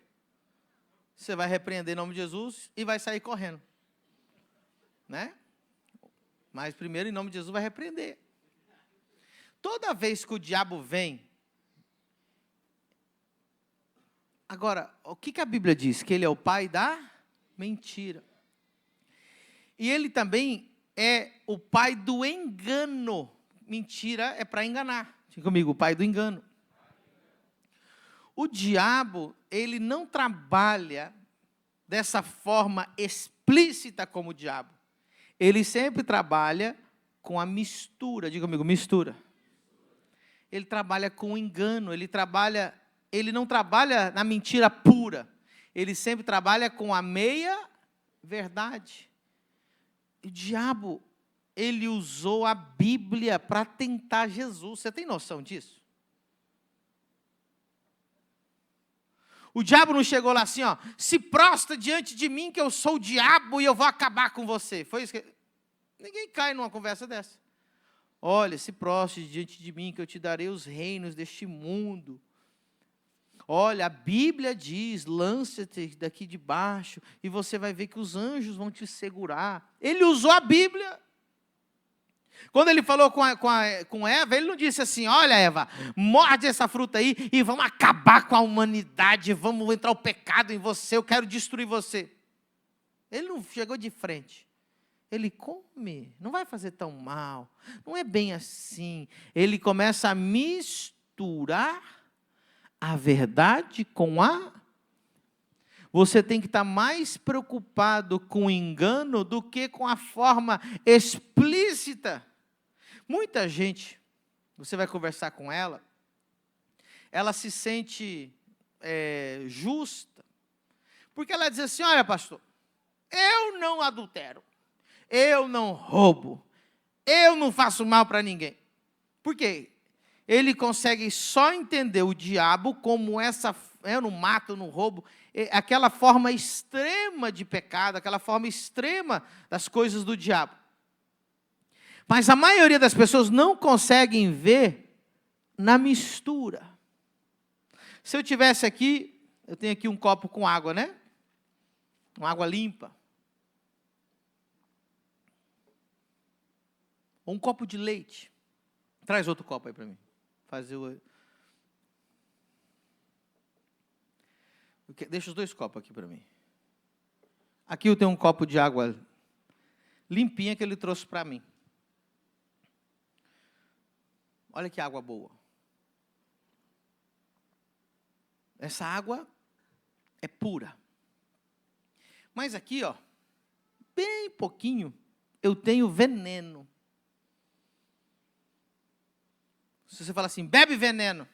Você vai repreender em nome de Jesus e vai sair correndo. Né? Mas primeiro, em nome de Jesus, vai repreender. Toda vez que o diabo vem... Agora, o que a Bíblia diz? Que ele é o pai da mentira. E ele também é o pai do engano. mentira é para enganar. Diga comigo, o pai do engano. O diabo, ele não trabalha dessa forma explícita como o diabo. Ele sempre trabalha com a mistura. Diga comigo, mistura. Ele trabalha com o engano, ele não trabalha na mentira pura. Ele sempre trabalha com a meia verdade. O diabo, ele usou a Bíblia para tentar Jesus. Você tem noção disso? O diabo não chegou lá assim, ó, se prostra diante de mim que eu sou o diabo e eu vou acabar com você. Foi isso que... Ninguém cai numa conversa dessa. Olha, se prostre diante de mim que eu te darei os reinos deste mundo. Olha, a Bíblia diz, lança-te daqui de baixo e você vai ver que os anjos vão te segurar. Ele usou a Bíblia. Quando ele falou com Eva, ele não disse assim, olha Eva, morde essa fruta aí e vamos acabar com a humanidade, vamos entrar o pecado em você, eu quero destruir você. Ele não chegou de frente. Ele come, não vai fazer tão mal, não é bem assim. Ele começa a misturar a verdade com a... Você tem que estar mais preocupado com o engano do que com a forma explícita. Muita gente, você vai conversar com ela, ela se sente justa, porque ela diz assim, olha pastor, eu não adultero, eu não roubo, eu não faço mal para ninguém. Por quê? Ele consegue só entender o diabo como essa, eu não mato, eu não roubo, aquela forma extrema de pecado, aquela forma extrema das coisas do diabo. Mas a maioria das pessoas não conseguem ver na mistura. Se eu tivesse aqui, eu tenho aqui um copo com água, né? Uma água limpa. Ou um copo de leite. Traz outro copo aí para mim. Deixa os dois copos aqui para mim. Aqui eu tenho um copo de água limpinha que ele trouxe para mim. Olha que água boa. Essa água é pura. Mas aqui, ó, bem pouquinho, eu tenho veneno. Se você falar assim, bebe veneno,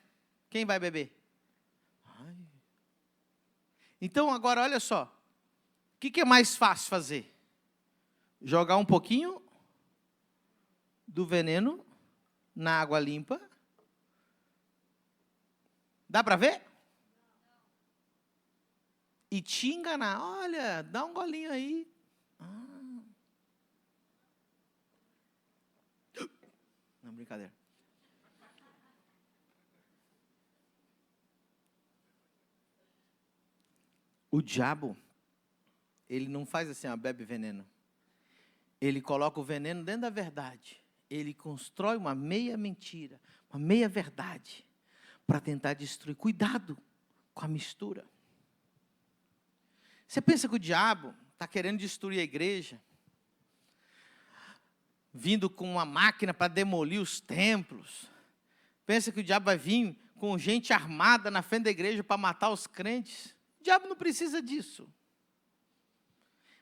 quem vai beber? Ai. Então, agora, olha só. O que é mais fácil fazer? Jogar um pouquinho do veneno na água limpa. Dá para ver? E te enganar. Olha, dá um golinho aí. Não, brincadeira. O diabo, ele não faz assim, ó, bebe veneno. Ele coloca o veneno dentro da verdade. Ele constrói uma meia mentira, uma meia verdade, para tentar destruir. Cuidado com a mistura. Você pensa que o diabo está querendo destruir a igreja, vindo com uma máquina para demolir os templos? Pensa que o diabo vai vir com gente armada na frente da igreja para matar os crentes? O diabo não precisa disso.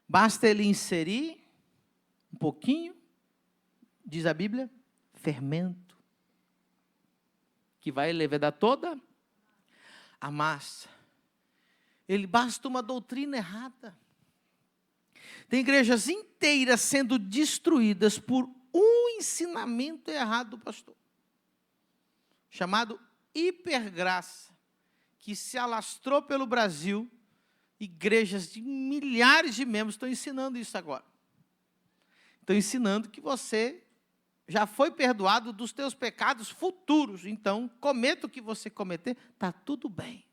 Basta ele inserir um pouquinho, diz a Bíblia, fermento, que vai levedar toda a massa. Ele basta uma doutrina errada. Tem igrejas inteiras sendo destruídas por um ensinamento errado do pastor, chamado hipergraça, que se alastrou pelo Brasil. Igrejas de milhares de membros estão ensinando isso agora. Estão ensinando que você já foi perdoado dos teus pecados futuros. Então, cometa o que você cometer, está tudo bem.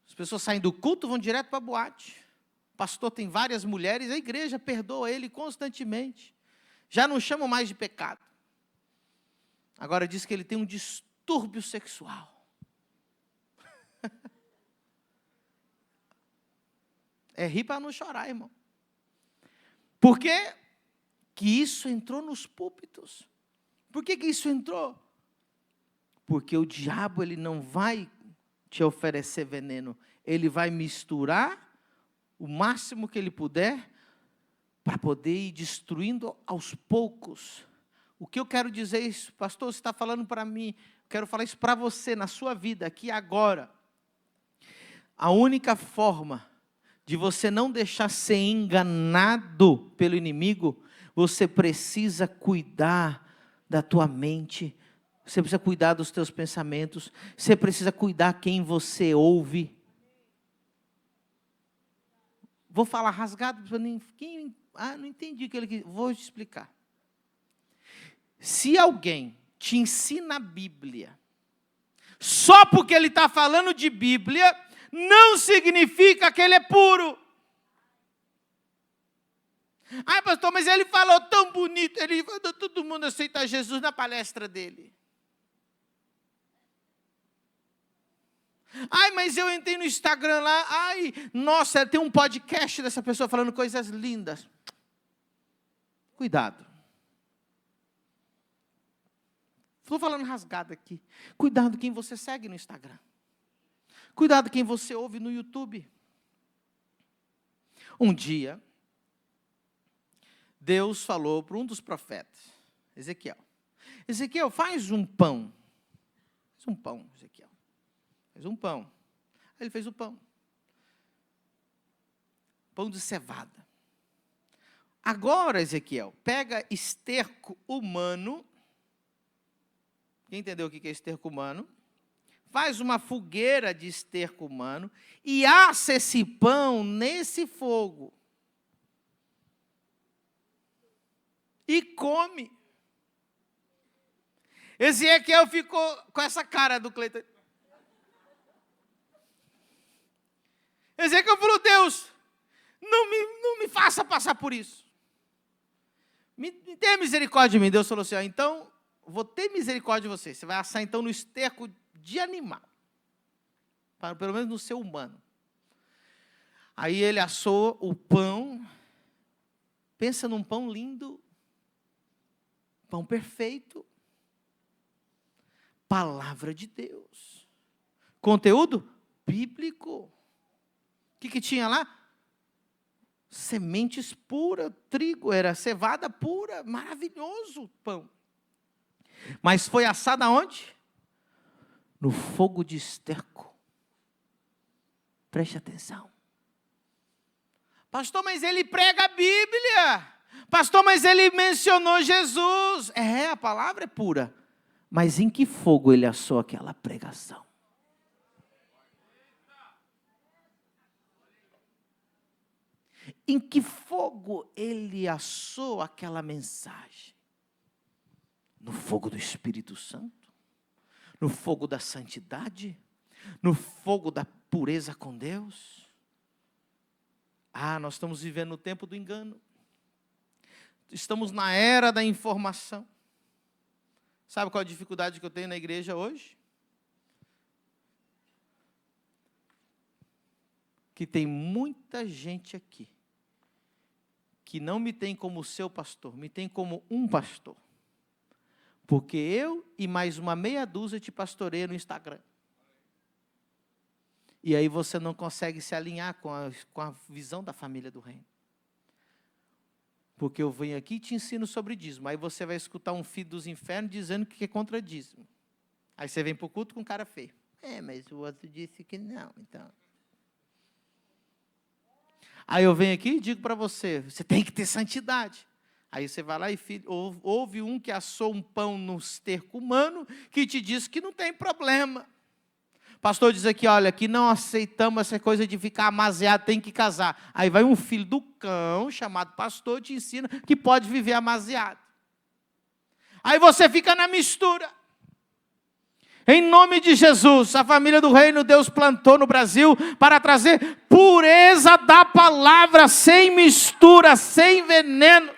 As pessoas saem do culto, vão direto para a boate. O pastor tem várias mulheres, a igreja perdoa ele constantemente. Já não chamam mais de pecado. Agora diz que ele tem um distúrbio sexual. É rir para não chorar, irmão. Por que que isso entrou nos púlpitos? Por que isso entrou? Porque o diabo, ele não vai te oferecer veneno. Ele vai misturar o máximo que ele puder para poder ir destruindo aos poucos. O que eu quero dizer é isso, pastor, você está falando para mim, eu quero falar isso para você, na sua vida, aqui e agora. A única forma de você não deixar ser enganado pelo inimigo, você precisa cuidar da tua mente, você precisa cuidar dos teus pensamentos, você precisa cuidar quem você ouve. Vou falar rasgado para ninguém. Não entendi o que ele quis. Vou te explicar. Se alguém te ensina a Bíblia, só porque ele está falando de Bíblia, não significa que ele é puro. Pastor, mas ele falou tão bonito, todo mundo aceita Jesus na palestra dele. Mas eu entrei no Instagram lá, nossa, tem um podcast dessa pessoa falando coisas lindas. Cuidado. Estou falando rasgado aqui. Cuidado quem você segue no Instagram. Cuidado quem você ouve no YouTube. Um dia, Deus falou para um dos profetas, Ezequiel. Ezequiel, faz um pão. Faz um pão, Ezequiel. Fez um pão. Aí ele fez o pão. Pão de cevada. Agora, Ezequiel, pega esterco humano. Quem entendeu o que é esterco humano? Faz uma fogueira de esterco humano e assa esse pão nesse fogo. E come. Ezequiel ficou com essa cara do Cleiton. Ezequiel falou, Deus, não me faça passar por isso. Me tenha misericórdia de mim. Deus falou assim, então, vou ter misericórdia de você. Você vai assar então no esterco de animal. Pelo menos no seu humano. Aí ele assou o pão. Pensa num pão lindo. Pão perfeito. Palavra de Deus. Conteúdo bíblico. O que tinha lá? Sementes puras, trigo, era cevada pura, maravilhoso o pão. Mas foi assado aonde? No fogo de esterco. Preste atenção. Pastor, mas ele prega a Bíblia. Pastor, mas ele mencionou Jesus. A palavra é pura. Mas em que fogo ele assou aquela pregação? Em que fogo ele assou aquela mensagem? No fogo do Espírito Santo? No fogo da santidade? No fogo da pureza com Deus? Nós estamos vivendo no tempo do engano. Estamos na era da informação. Sabe qual a dificuldade que eu tenho na igreja hoje? Que tem muita gente aqui que não me tem como seu pastor, me tem como um pastor. Porque eu e mais uma meia dúzia te pastoreia no Instagram. E aí você não consegue se alinhar com a visão da família do reino. Porque eu venho aqui e te ensino sobre dízimo. Aí você vai escutar um filho dos infernos dizendo que é contra dízimo. Aí você vem para o culto com cara feio. Mas o outro disse que não, então. Aí eu venho aqui e digo para você, você tem que ter santidade. Aí você vai lá e ouve um que assou um pão no esterco humano, que te diz que não tem problema. Pastor diz aqui, olha, que não aceitamos essa coisa de ficar amaziado, tem que casar. Aí vai um filho do cão, chamado pastor, te ensina que pode viver amaziado. Aí você fica na mistura. Em nome de Jesus, a família do reino Deus plantou no Brasil para trazer pureza da palavra, sem mistura, sem veneno.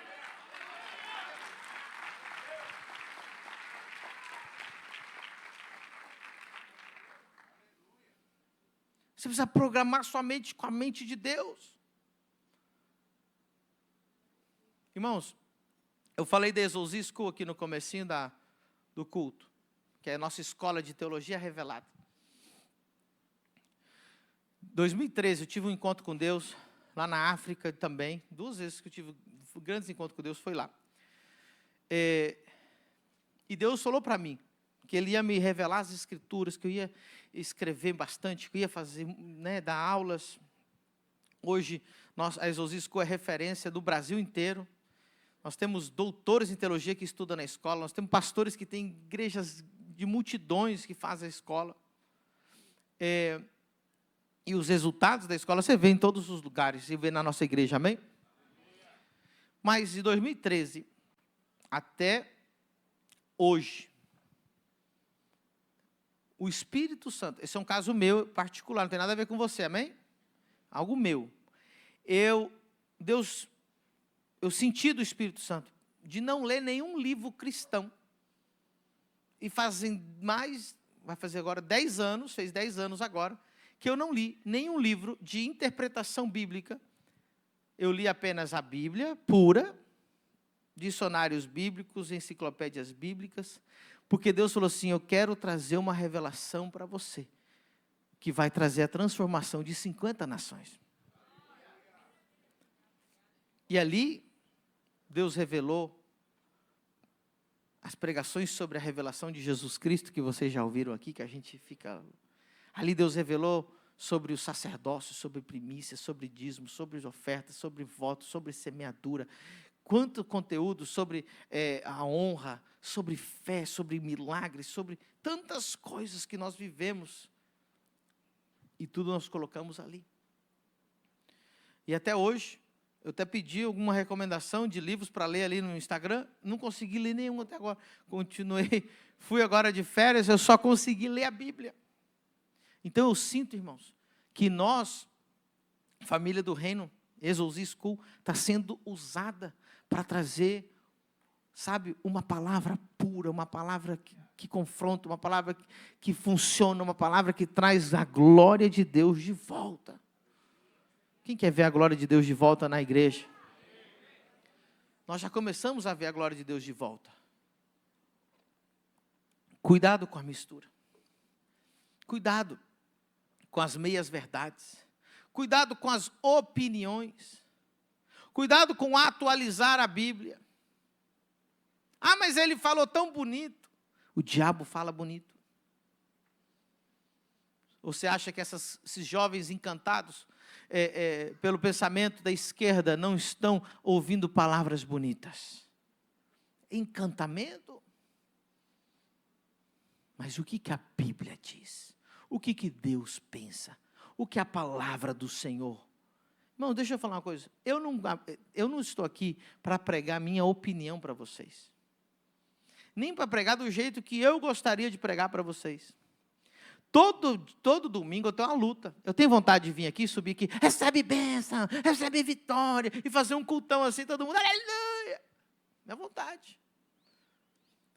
Você precisa programar sua mente com a mente de Deus. Irmãos, eu falei da Exousia School aqui no comecinho do culto, que é a nossa escola de teologia revelada. 2013 eu tive um encontro com Deus, lá na África também, 2 vezes que eu tive grandes encontros com Deus, foi lá. E Deus falou para mim, que Ele ia me revelar as Escrituras, que eu ia escrever bastante, que eu ia fazer, dar aulas. Hoje, a Exousia School é referência do Brasil inteiro. Nós temos doutores em teologia que estudam na escola, nós temos pastores que têm igrejas de multidões que fazem a escola. E os resultados da escola você vê em todos os lugares, você vê na nossa igreja, amém? Mas de 2013 até hoje, o Espírito Santo, esse é um caso meu particular, não tem nada a ver com você, amém? Algo meu. Eu senti do Espírito Santo de não ler nenhum livro cristão. E vai fazer agora 10 anos, fez 10 anos agora, que eu não li nenhum livro de interpretação bíblica. Eu li apenas a Bíblia pura, dicionários bíblicos, enciclopédias bíblicas, porque Deus falou assim, eu quero trazer uma revelação para você, que vai trazer a transformação de 50 nações. E ali, Deus revelou as pregações sobre a revelação de Jesus Cristo, que vocês já ouviram aqui, que a gente fica... Ali Deus revelou sobre o sacerdócio, sobre primícias, sobre dízimo, sobre ofertas, sobre votos, sobre semeadura. Quanto conteúdo sobre a honra, sobre fé, sobre milagres, sobre tantas coisas que nós vivemos. E tudo nós colocamos ali. E até hoje, eu até pedi alguma recomendação de livros para ler ali no Instagram, não consegui ler nenhum até agora. Continuei, fui agora de férias, eu só consegui ler a Bíblia. Então eu sinto, irmãos, que nós, família do Reino, Exousia School, está sendo usada para trazer, sabe, uma palavra pura, uma palavra que confronta, uma palavra que funciona, uma palavra que traz a glória de Deus de volta. Quem quer ver a glória de Deus de volta na igreja? Nós já começamos a ver a glória de Deus de volta. Cuidado com a mistura. Cuidado com as meias-verdades. Cuidado com as opiniões. Cuidado com atualizar a Bíblia. Ah, mas ele falou tão bonito. O diabo fala bonito. Você acha que esses jovens encantados pelo pensamento da esquerda não estão ouvindo palavras bonitas? Encantamento? Mas o que a Bíblia diz? O que Deus pensa? O que a palavra do Senhor? Irmão, deixa eu falar uma coisa. Eu não estou aqui para pregar minha opinião para vocês. Nem para pregar do jeito que eu gostaria de pregar para vocês. Todo domingo eu tenho uma luta. Eu tenho vontade de vir aqui, subir aqui, recebe bênção, recebe vitória, e fazer um cultão assim, todo mundo, aleluia. Minha vontade.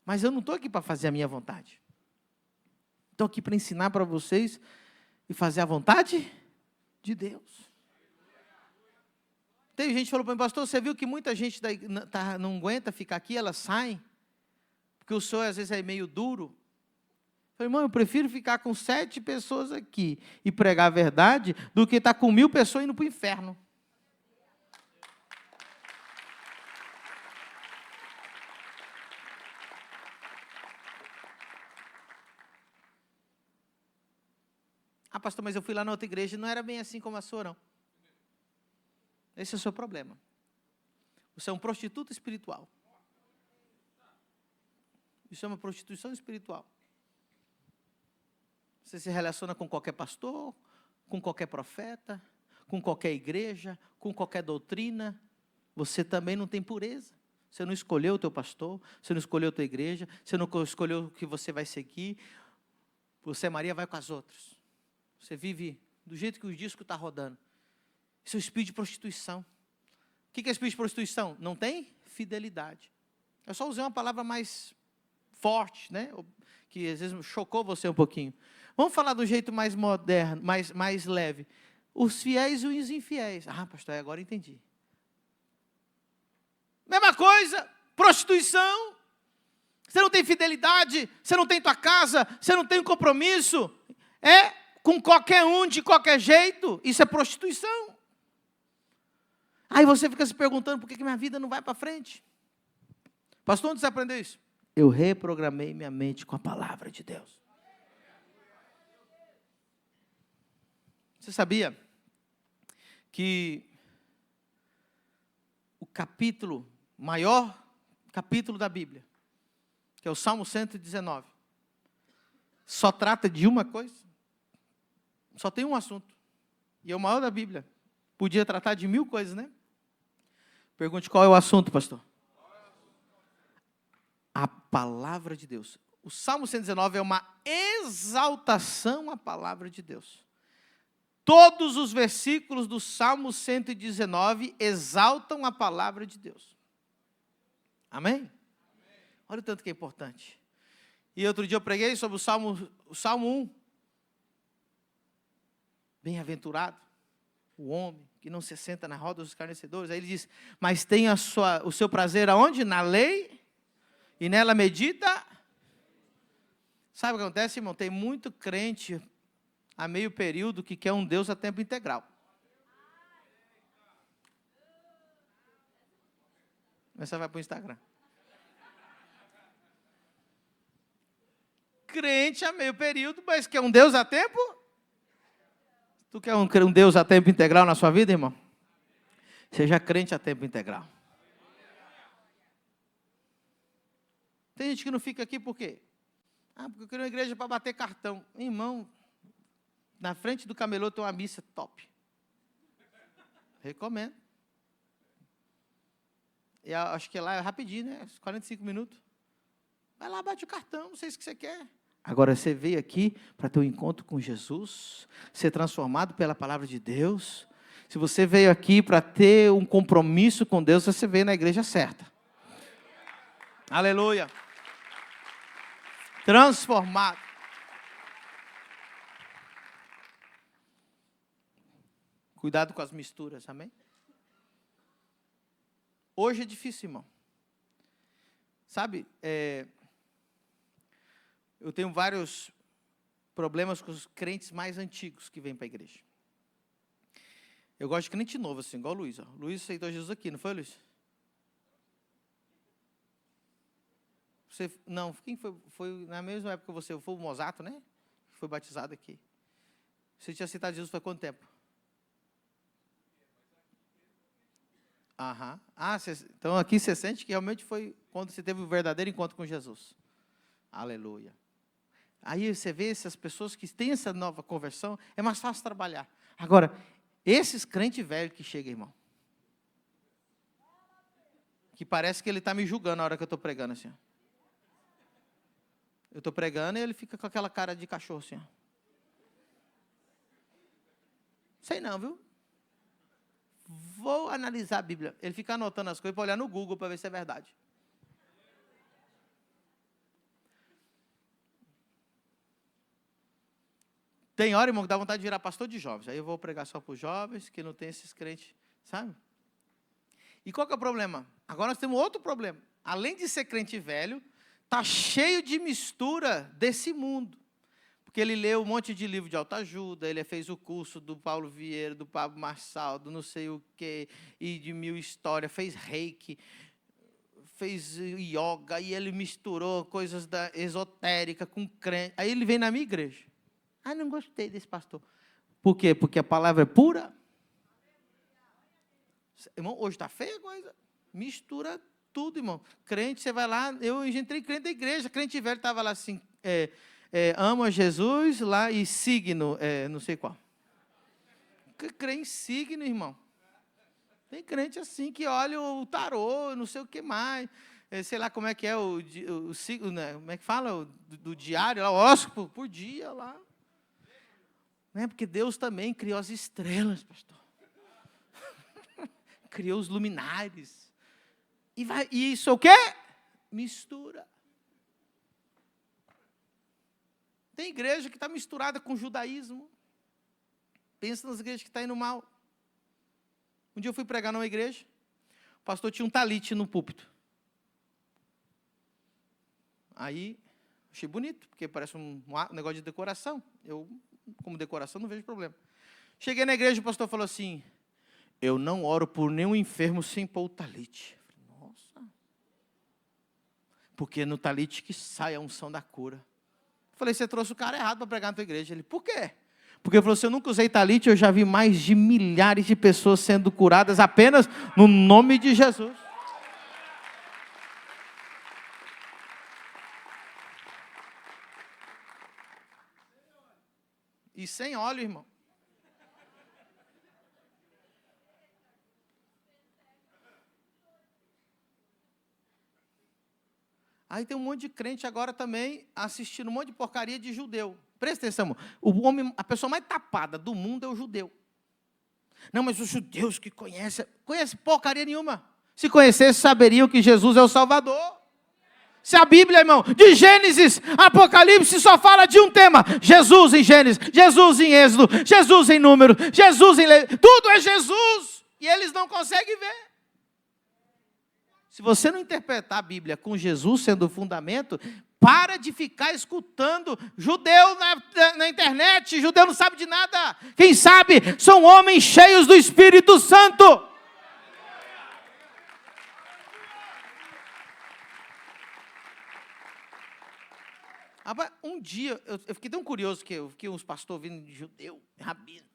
Mas eu não estou aqui para fazer a minha vontade. Estou aqui para ensinar para vocês e fazer a vontade de Deus. Tem gente que falou para mim, pastor, você viu que muita gente não aguenta ficar aqui, elas saem? Porque o senhor às vezes é meio duro. Eu falei, irmão, eu prefiro ficar com 7 pessoas aqui e pregar a verdade do que estar com 1000 pessoas indo para o inferno. Ah, pastor, mas eu fui lá na outra igreja e não era bem assim como a sua, não. Esse é o seu problema. Você é um prostituto espiritual. Isso é uma prostituição espiritual. Você se relaciona com qualquer pastor, com qualquer profeta, com qualquer igreja, com qualquer doutrina. Você também não tem pureza. Você não escolheu o teu pastor, você não escolheu a tua igreja, você não escolheu o que você vai seguir. Você, Maria, vai com as outras. Você vive do jeito que o disco está rodando. Isso é o espírito de prostituição. O que é espírito de prostituição? Não tem fidelidade. Eu só usei uma palavra mais forte, né? Que às vezes chocou você um pouquinho. Vamos falar do jeito mais moderno, mais leve. Os fiéis e os infiéis. Ah, pastor, agora entendi. Mesma coisa, prostituição. você não tem fidelidade, você não tem tua casa, você não tem um compromisso. É com qualquer um, de qualquer jeito. Isso é prostituição. Aí você fica se perguntando, por que minha vida não vai para frente? Pastor, onde você aprendeu isso? Eu reprogramei minha mente com a palavra de Deus. Você sabia que o maior capítulo da Bíblia, que é o Salmo 119, só trata de uma coisa? Só tem um assunto. E é o maior da Bíblia. Podia tratar de 1000 coisas, né? Pergunte qual é o assunto, pastor. A palavra de Deus. O Salmo 119 é uma exaltação à palavra de Deus. Todos os versículos do Salmo 119 exaltam a palavra de Deus. Amém? Olha o tanto que é importante. E outro dia eu preguei sobre o Salmo 1. Bem-aventurado o homem que não se senta na roda dos escarnecedores. Aí ele diz, mas tem o seu prazer aonde? Na lei, e nela medita. Sabe o que acontece, irmão? Tem muito crente a meio período que quer um Deus a tempo integral. Essa vai para o Instagram. Crente a meio período, mas quer um Deus a tempo? Tu quer um Deus a tempo integral na sua vida, irmão? Seja crente a tempo integral. Tem gente que não fica aqui por quê? Porque eu quero uma igreja para bater cartão. Irmão, na frente do camelô tem uma missa top. Recomendo. E acho que lá é rapidinho, né? 45 minutos. Vai lá, bate o cartão, não sei o que você quer. Agora, você veio aqui para ter um encontro com Jesus, ser transformado pela palavra de Deus. Se você veio aqui para ter um compromisso com Deus, você veio na igreja certa. Aleluia. Transformado. Cuidado com as misturas, amém? Hoje é difícil, irmão. Sabe, eu tenho vários problemas com os crentes mais antigos que vêm para a igreja. Eu gosto de crente novo, assim, igual o Luiz. Ó. Luiz aceitou Jesus aqui, não foi, Luiz? Não, quem foi? Foi na mesma época que você, foi o Mozato, né? Foi batizado aqui. Você tinha aceitado Jesus faz quanto tempo? Aham. Então aqui você sente que realmente foi quando você teve o verdadeiro encontro com Jesus. Aleluia. Aí você vê essas pessoas que têm essa nova conversão, é mais fácil trabalhar. Agora, esses crentes velhos que chegam, irmão, que parece que ele está me julgando na hora que eu estou pregando assim. Ó. Eu estou pregando e ele fica com aquela cara de cachorro assim. Ó. Sei não, viu? Vou analisar a Bíblia. Ele fica anotando as coisas para olhar no Google para ver se é verdade. Tem hora, irmão, que dá vontade de virar pastor de jovens. Aí eu vou pregar só para os jovens, que não tem esses crentes, sabe? E qual que é o problema? Agora nós temos outro problema. Além de ser crente velho, está cheio de mistura desse mundo. Porque ele leu um monte de livro de autoajuda, ele fez o curso do Paulo Vieira, do Pablo Marçal, do não sei o quê, e de 1000 histórias, fez reiki, fez yoga, e ele misturou coisas da esotérica com crente. Aí ele vem na minha igreja. Não gostei desse pastor. Por quê? Porque a palavra é pura. Irmão, hoje está feia a coisa. Mistura tudo, irmão. Crente, você vai lá, eu entrei crente da igreja, crente velho estava lá assim, ama Jesus lá e signo, não sei qual. Crê em signo, irmão. Tem crente assim que olha o tarô, não sei o que mais. Sei lá como é que é o signo, né? Como é que fala? Do diário, o horóscopo por dia lá. Não é porque Deus também criou as estrelas, pastor. Criou os luminares. E isso é o quê? Mistura. Tem igreja que está misturada com judaísmo. Pensa nas igrejas que estão indo mal. Um dia eu fui pregar numa igreja, o pastor tinha um talite no púlpito. Aí, achei bonito, porque parece um negócio de decoração. Eu, como decoração, não vejo problema. Cheguei na igreja, o pastor falou assim, eu não oro por nenhum enfermo sem pôr o talite. Nossa. Porque no talite que sai a unção da cura. Falei, você trouxe o cara errado para pregar na tua igreja. Ele, por quê? Porque ele falou, se eu nunca usei talite, eu já vi mais de milhares de pessoas sendo curadas apenas no nome de Jesus. E sem óleo, irmão. Aí tem um monte de crente agora também assistindo um monte de porcaria de judeu. Presta atenção, o homem, a pessoa mais tapada do mundo é o judeu. Não, mas os judeus que conhecem porcaria nenhuma. Se conhecessem, saberiam que Jesus é o Salvador. Se a Bíblia, irmão, de Gênesis a Apocalipse só fala de um tema. Jesus em Gênesis, Jesus em Êxodo, Jesus em Número, Jesus em Levítico. Tudo é Jesus. E eles não conseguem ver. Se você não interpretar a Bíblia com Jesus sendo o fundamento, para de ficar escutando judeu na internet. Judeu não sabe de nada. Quem sabe são homens cheios do Espírito Santo. Um dia, eu fiquei tão curioso que eu fiquei uns pastores vindo de judeu, rabino.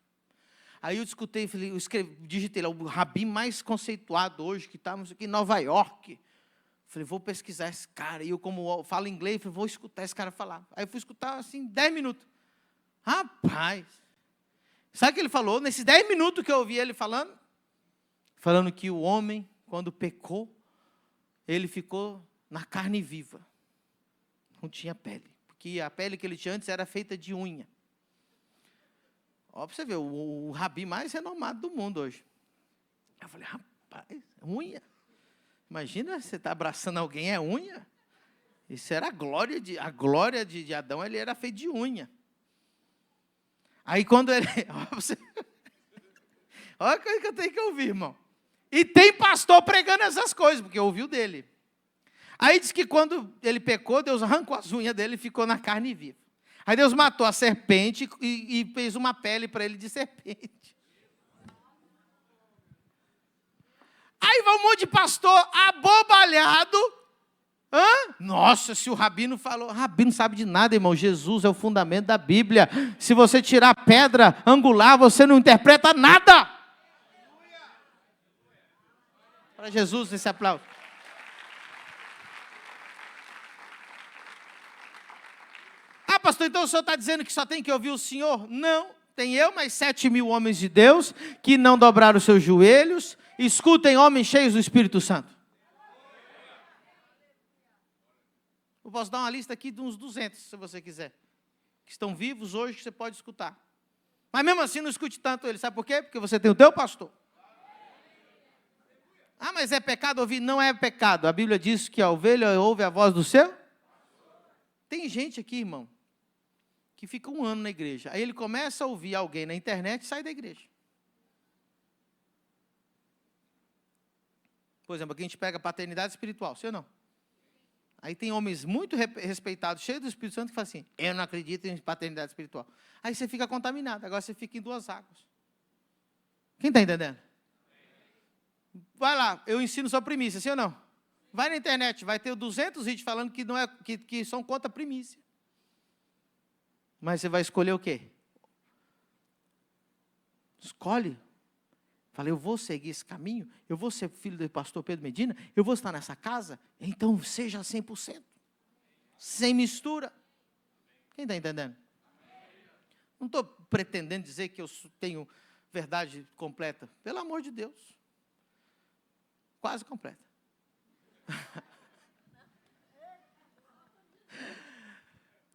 Aí eu escutei, falei, digitei lá, o rabi mais conceituado hoje, que está aqui em Nova York. Falei, vou pesquisar esse cara. E eu, como falo inglês, falei, vou escutar esse cara falar. Aí eu fui escutar, assim, 10 minutos. Rapaz, sabe o que ele falou? Nesses 10 minutos que eu ouvi ele falando? Falando que o homem, quando pecou, ele ficou na carne viva. Não tinha pele. Porque a pele que ele tinha antes era feita de unha. Ó, para você ver, o rabi mais renomado do mundo hoje. Eu falei, rapaz, unha? Imagina, você está abraçando alguém, é unha? Isso era a glória de Adão, ele era feito de unha. Aí quando ele... Olha a coisa que eu tenho que ouvir, irmão. E tem pastor pregando essas coisas, porque ouviu dele. Aí diz que quando ele pecou, Deus arrancou as unhas dele e ficou na carne viva. Aí Deus matou a serpente e fez uma pele para ele de serpente. Aí vai um monte de pastor abobalhado. Nossa, se o rabino falou, rabino sabe de nada, irmão. Jesus é o fundamento da Bíblia. Se você tirar pedra angular, você não interpreta nada. Para Jesus esse aplauso. Pastor, então o senhor está dizendo que só tem que ouvir o Senhor? Não, tem eu, mais 7.000 homens de Deus, que não dobraram os seus joelhos, escutem homens cheios do Espírito Santo. Eu posso dar uma lista aqui de uns 200, se você quiser, que estão vivos hoje, que você pode escutar. Mas mesmo assim não escute tanto ele, sabe por quê? Porque você tem o teu pastor. Mas é pecado ouvir? Não é pecado, a Bíblia diz que a ovelha ouve a voz do seu. Tem gente aqui, irmão, que fica um ano na igreja. Aí ele começa a ouvir alguém na internet e sai da igreja. Por exemplo, aqui a gente pega paternidade espiritual, sim ou não? Aí tem homens muito respeitados, cheios do Espírito Santo, que falam assim, eu não acredito em paternidade espiritual. Aí você fica contaminado, agora você fica em 2 águas. Quem está entendendo? Vai lá, eu ensino sobre primícia, sim ou não? Vai na internet, vai ter 200 vídeos falando que, não é, que são contra a primícia. Mas você vai escolher o quê? Escolhe. Falei, eu vou seguir esse caminho, eu vou ser filho do pastor Pedro Medina, eu vou estar nessa casa, então seja 100%. Sem mistura. Quem está entendendo? Não estou pretendendo dizer que eu tenho verdade completa. Pelo amor de Deus. Quase completa.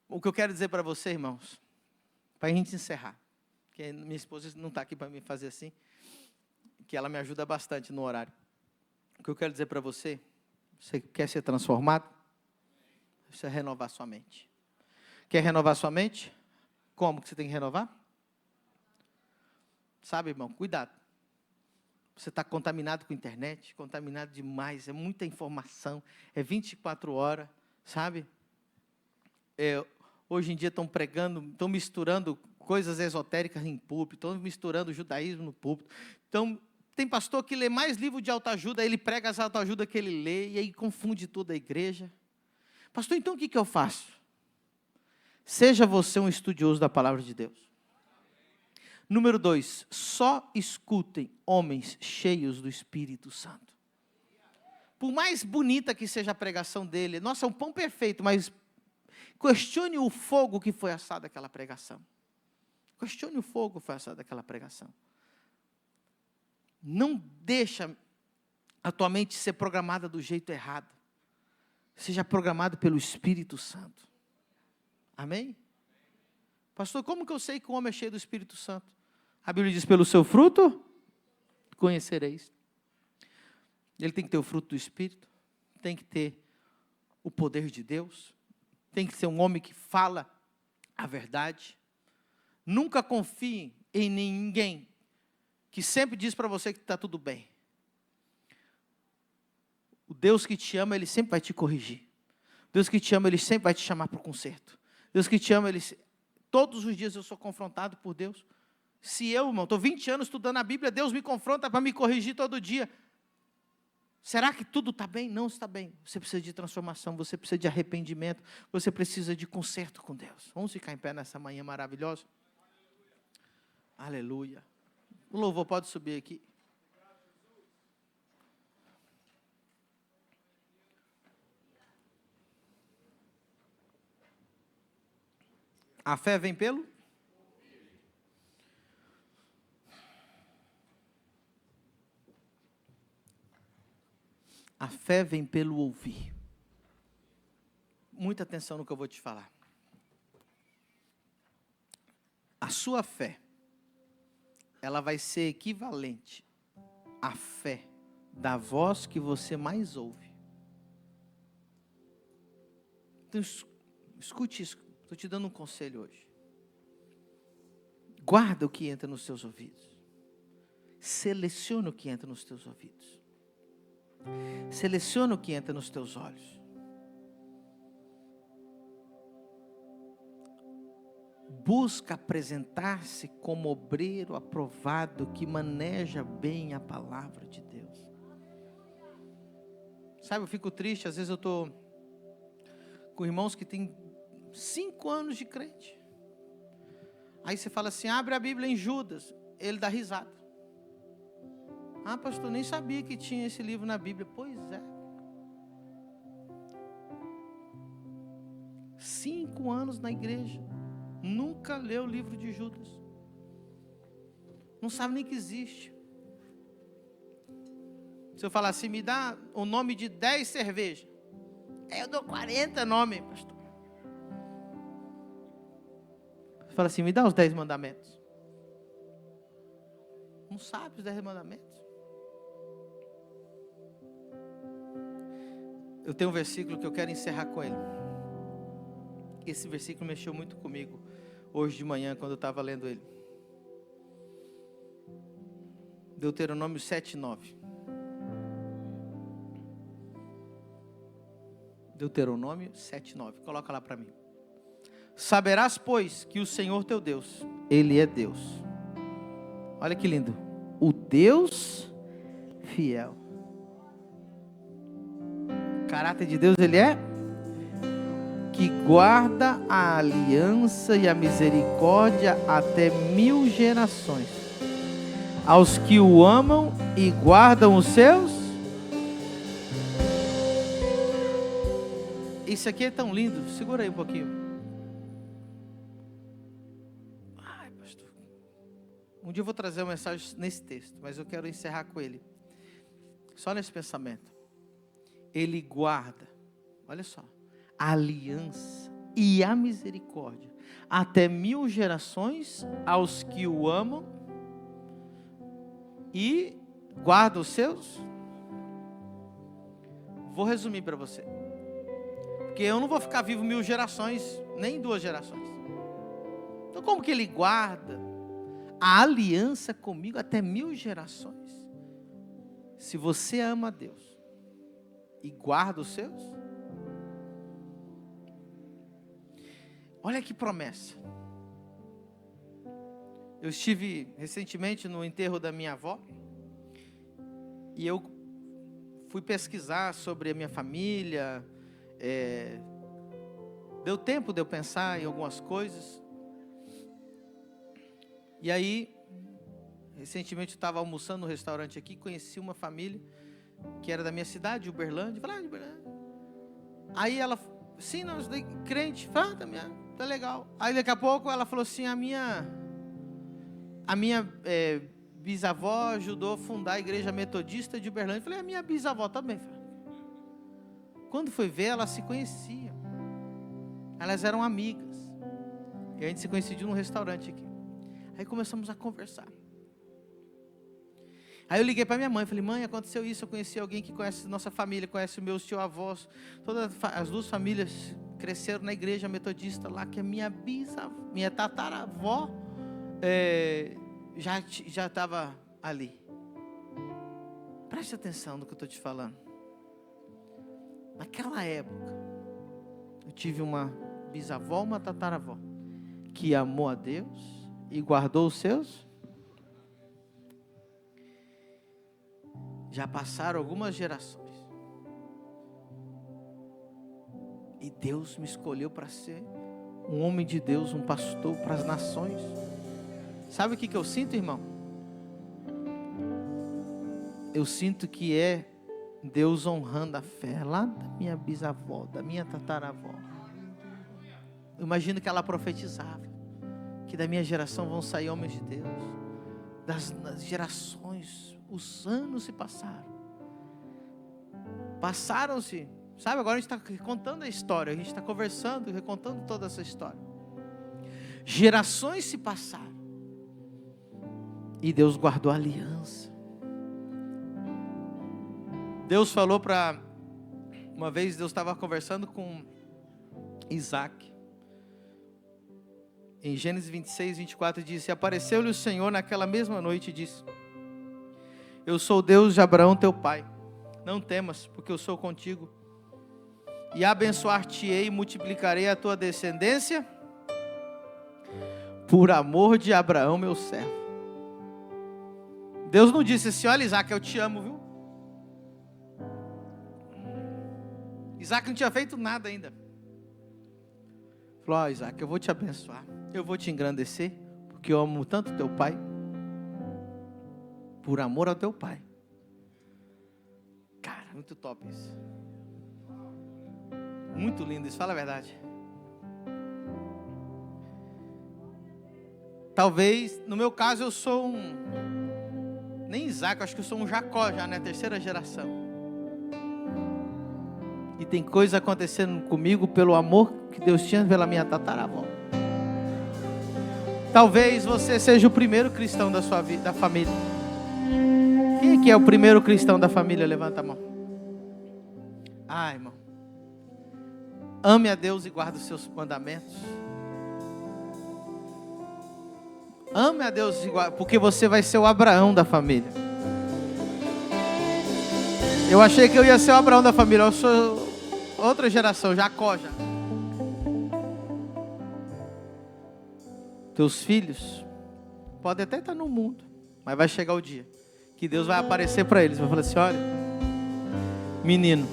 O que eu quero dizer para você, irmãos, para a gente encerrar, que minha esposa não está aqui para me fazer assim, que ela me ajuda bastante no horário. O que eu quero dizer para você, você quer ser transformado? Você renovar sua mente. Quer renovar sua mente? Como que você tem que renovar? Sabe, irmão, cuidado. Você está contaminado com a internet, contaminado demais, é muita informação, é 24 horas, sabe? hoje em dia estão pregando, estão misturando coisas esotéricas em púlpito, estão misturando judaísmo no púlpito. Então, tem pastor que lê mais livro de autoajuda, ele prega as autoajuda que ele lê, e aí confunde toda a igreja. Pastor, então o que eu faço? Seja você um estudioso da palavra de Deus. Número 2, só escutem homens cheios do Espírito Santo. Por mais bonita que seja a pregação dele, nossa, é um pão perfeito, mas questione o fogo que foi assado daquela pregação. Questione o fogo que foi assado daquela pregação. Não deixa a tua mente ser programada do jeito errado. Seja programado pelo Espírito Santo. Amém? Pastor, como que eu sei que o homem é cheio do Espírito Santo? A Bíblia diz, pelo seu fruto, conhecereis. Ele tem que ter o fruto do Espírito, tem que ter o poder de Deus, tem que ser um homem que fala a verdade. Nunca confie em ninguém que sempre diz para você que está tudo bem. O Deus que te ama, Ele sempre vai te corrigir. Deus que te ama, Ele sempre vai te chamar para o conserto. Deus que te ama, todos os dias eu sou confrontado por Deus. Se eu, irmão, estou 20 anos estudando a Bíblia, Deus me confronta para me corrigir todo dia. Será que tudo está bem? Não está bem. Você precisa de transformação, você precisa de arrependimento, você precisa de conserto com Deus. Vamos ficar em pé nessa manhã maravilhosa? Aleluia. O louvor pode subir aqui. A fé vem pelo? A fé vem pelo ouvir. Muita atenção no que eu vou te falar. A sua fé, ela vai ser equivalente à fé da voz que você mais ouve. Então, escute isso. Estou te dando um conselho hoje. Guarda o que entra nos teus ouvidos. Seleciona o que entra nos teus ouvidos. Seleciona o que entra nos teus olhos. Busca apresentar-se como obreiro aprovado que maneja bem a palavra de Deus. Sabe, eu fico triste, às vezes eu estou com irmãos que têm 5 anos de crente. Aí você fala assim, abre a Bíblia em Judas. Ele dá risada. Ah, pastor, nem sabia que tinha esse livro na Bíblia. Pois é. 5 anos na igreja. Nunca leu o livro de Judas. Não sabe nem que existe. Se eu falar assim, me dá o nome de 10 cervejas. Eu dou 40 nomes, pastor. Você fala assim, me dá os 10 mandamentos. Não sabe os 10 mandamentos. Eu tenho um versículo que eu quero encerrar com ele. Esse versículo mexeu muito comigo hoje de manhã, quando eu estava lendo ele. Deuteronômio 7:9. Deuteronômio 7:9. Coloca lá para mim. Saberás, pois, que o Senhor teu Deus, Ele é Deus. Olha que lindo. O Deus fiel. O caráter de Deus, Ele é que guarda a aliança e a misericórdia até 1000 gerações. Aos que o amam e guardam os seus. Isso aqui é tão lindo. Segura aí um pouquinho. Ai, pastor. Um dia eu vou trazer uma mensagem nesse texto, mas eu quero encerrar com ele. Só nesse pensamento. Ele guarda, olha só, a aliança e a misericórdia até 1000 gerações aos que o amam e guarda os seus. Vou resumir para você, porque eu não vou ficar vivo 1000 gerações, nem 2 gerações. Então como que ele guarda a aliança comigo até 1000 gerações? Se você ama a Deus e guarda os seus, Olha que promessa. Eu estive recentemente no enterro da minha avó. E eu fui pesquisar sobre a minha família. Deu tempo de eu pensar em algumas coisas. E aí, recentemente eu estava almoçando no restaurante aqui, conheci uma família que era da minha cidade, Uberlândia. Falei, Uberlândia. Aí ela, sim, nós crente, tá legal. Aí daqui a pouco ela falou assim, a minha bisavó ajudou a fundar a igreja metodista de Uberlândia. Eu falei, a minha bisavó também. Quando foi ver, elas se conheciam. Elas eram amigas. E a gente se conhecia num restaurante aqui. Aí começamos a conversar. Aí eu liguei para minha mãe, falei, mãe, aconteceu isso, eu conheci alguém que conhece nossa família, conhece os meus tio-avós, todas as duas famílias cresceram na igreja metodista lá, que a minha tataravó já estava ali. Preste atenção no que eu estou te falando. Naquela época, eu tive uma bisavó, uma tataravó, que amou a Deus e guardou os seus. Já passaram algumas gerações. E Deus me escolheu para ser um homem de Deus, um pastor para as nações. Sabe o que eu sinto, irmão? Eu sinto que é Deus honrando a fé lá da minha bisavó, da minha tataravó. Eu imagino que ela profetizava que da minha geração vão sair homens de Deus. Das gerações, os anos se passaram. Passaram-se. Sabe, agora a gente está contando a história. A gente está conversando, recontando toda essa história. Gerações se passaram. E Deus guardou a aliança. Deus falou para... Uma vez Deus estava conversando com Isaac. Em Gênesis 26, 24 diz: e apareceu-lhe o Senhor naquela mesma noite e disse: eu sou o Deus de Abraão teu pai. Não temas, porque eu sou contigo. E abençoar-te-ei e multiplicarei a tua descendência por amor de Abraão meu servo. Deus não disse assim: olha, Isaac, eu te amo, viu? Isaac não tinha feito nada ainda. Falou: ó, Isaac, eu vou te abençoar, eu vou te engrandecer, porque eu amo tanto teu pai, por amor ao teu pai. Cara, muito top isso. Muito lindo isso, fala a verdade. Talvez, no meu caso, eu sou nem Isaac, acho que eu sou um Jacó já, né? Terceira geração. E tem coisa acontecendo comigo pelo amor que Deus tinha pela minha tataravó. Talvez você seja o primeiro cristão da sua vida, da família. Quem é que é o primeiro cristão da família? Levanta a mão. Ah, irmão. Ame a Deus e guarde os seus mandamentos. Ame a Deus e guarde, porque você vai ser o Abraão da família. Eu achei que eu ia ser o Abraão da família. Eu sou outra geração, Jacó já. Teus filhos podem até estar no mundo, mas vai chegar o dia que Deus vai aparecer para eles. Vai falar assim: olha, menino,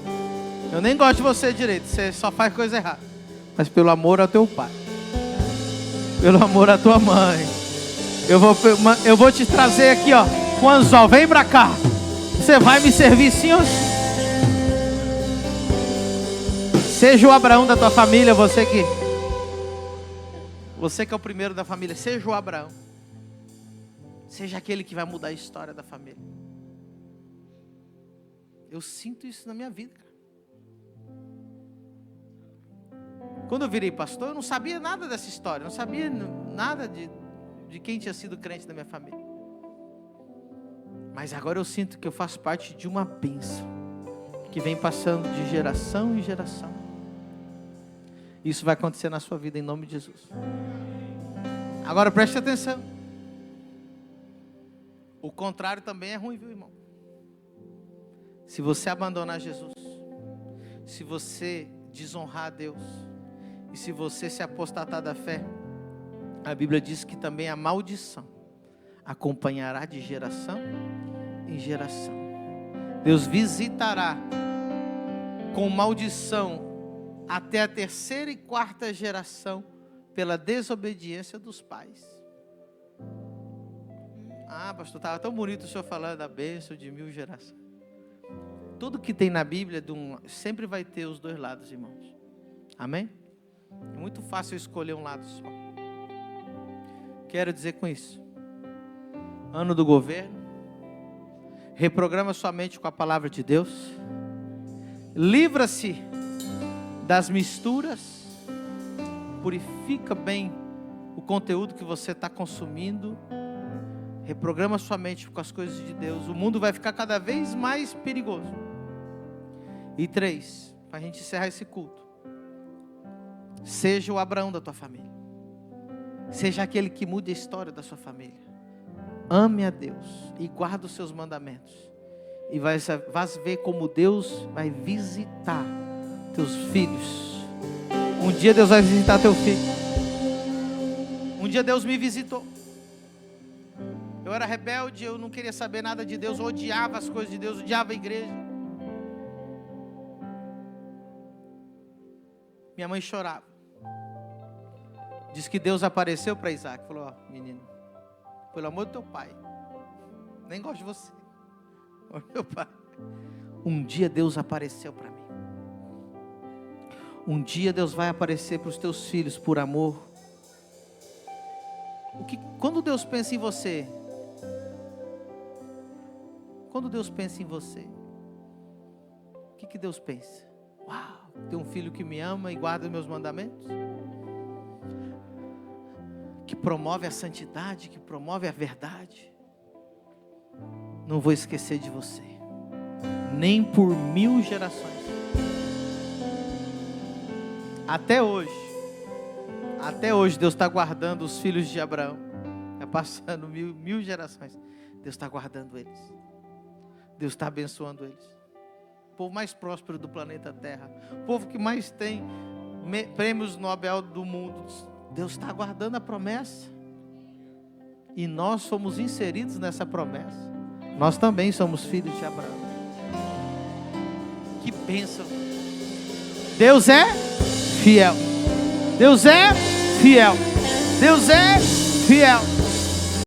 eu nem gosto de você direito, você só faz coisa errada, mas pelo amor ao teu pai, pelo amor à tua mãe, eu vou te trazer aqui, ó, com anzol, vem pra cá, você vai me servir sim ou sim. Seja o Abraão da tua família, você que é o primeiro da família, seja o Abraão, seja aquele que vai mudar a história da família. Eu sinto isso na minha vida, cara. Quando eu virei pastor, eu não sabia nada dessa história, não sabia nada de quem tinha sido crente da minha família. Mas agora eu sinto que eu faço parte de uma bênção que vem passando de geração em geração. Isso vai acontecer na sua vida em nome de Jesus. Agora preste atenção. O contrário também é ruim, viu, irmão? Se você abandonar Jesus, se você desonrar a Deus, E se você se apostatar da fé, a Bíblia diz que também a maldição acompanhará de geração em geração. Deus visitará com maldição até a terceira e quarta geração pela desobediência dos pais. Ah, pastor, estava tão bonito o senhor falando da bênção de 1000 gerações. Tudo que tem na Bíblia sempre vai ter os dois lados, irmãos. Amém? É muito fácil escolher um lado só. Quero dizer com isso: ano do governo, reprograma sua mente com a palavra de Deus, livra-se das misturas, purifica bem o conteúdo que você está consumindo, reprograma sua mente com as coisas de Deus. O mundo vai ficar cada vez mais perigoso. E 3, para a gente encerrar esse culto: seja o Abraão da tua família, seja aquele que mude a história da sua família. Ame a Deus e guarde os seus mandamentos, e vai ver como Deus vai visitar teus filhos. Um dia Deus vai visitar teu filho. Um dia Deus me visitou. Eu era rebelde, eu não queria saber nada de Deus, eu odiava as coisas de Deus, odiava a igreja. Minha mãe chorava. Diz que Deus apareceu para Isaac, falou: ó, menino, pelo amor do teu pai, nem gosto de você, meu pai. Um dia Deus apareceu para mim. Um dia Deus vai aparecer para os teus filhos por amor. Quando Deus pensa em você, o que Deus pensa? Uau, tem um filho que me ama e guarda meus mandamentos, que promove a santidade, que promove a verdade. Não vou esquecer de você, nem por 1000 gerações. Até hoje Deus está guardando os filhos de Abraão. Está passando mil gerações. Deus está guardando eles. Deus está abençoando eles. O povo mais próspero do planeta Terra, o povo que mais tem prêmios Nobel do mundo. Deus está guardando a promessa. E nós somos inseridos nessa promessa. Nós também somos filhos de Abraão. Que bênção! Deus é fiel. Deus é fiel. Deus é fiel.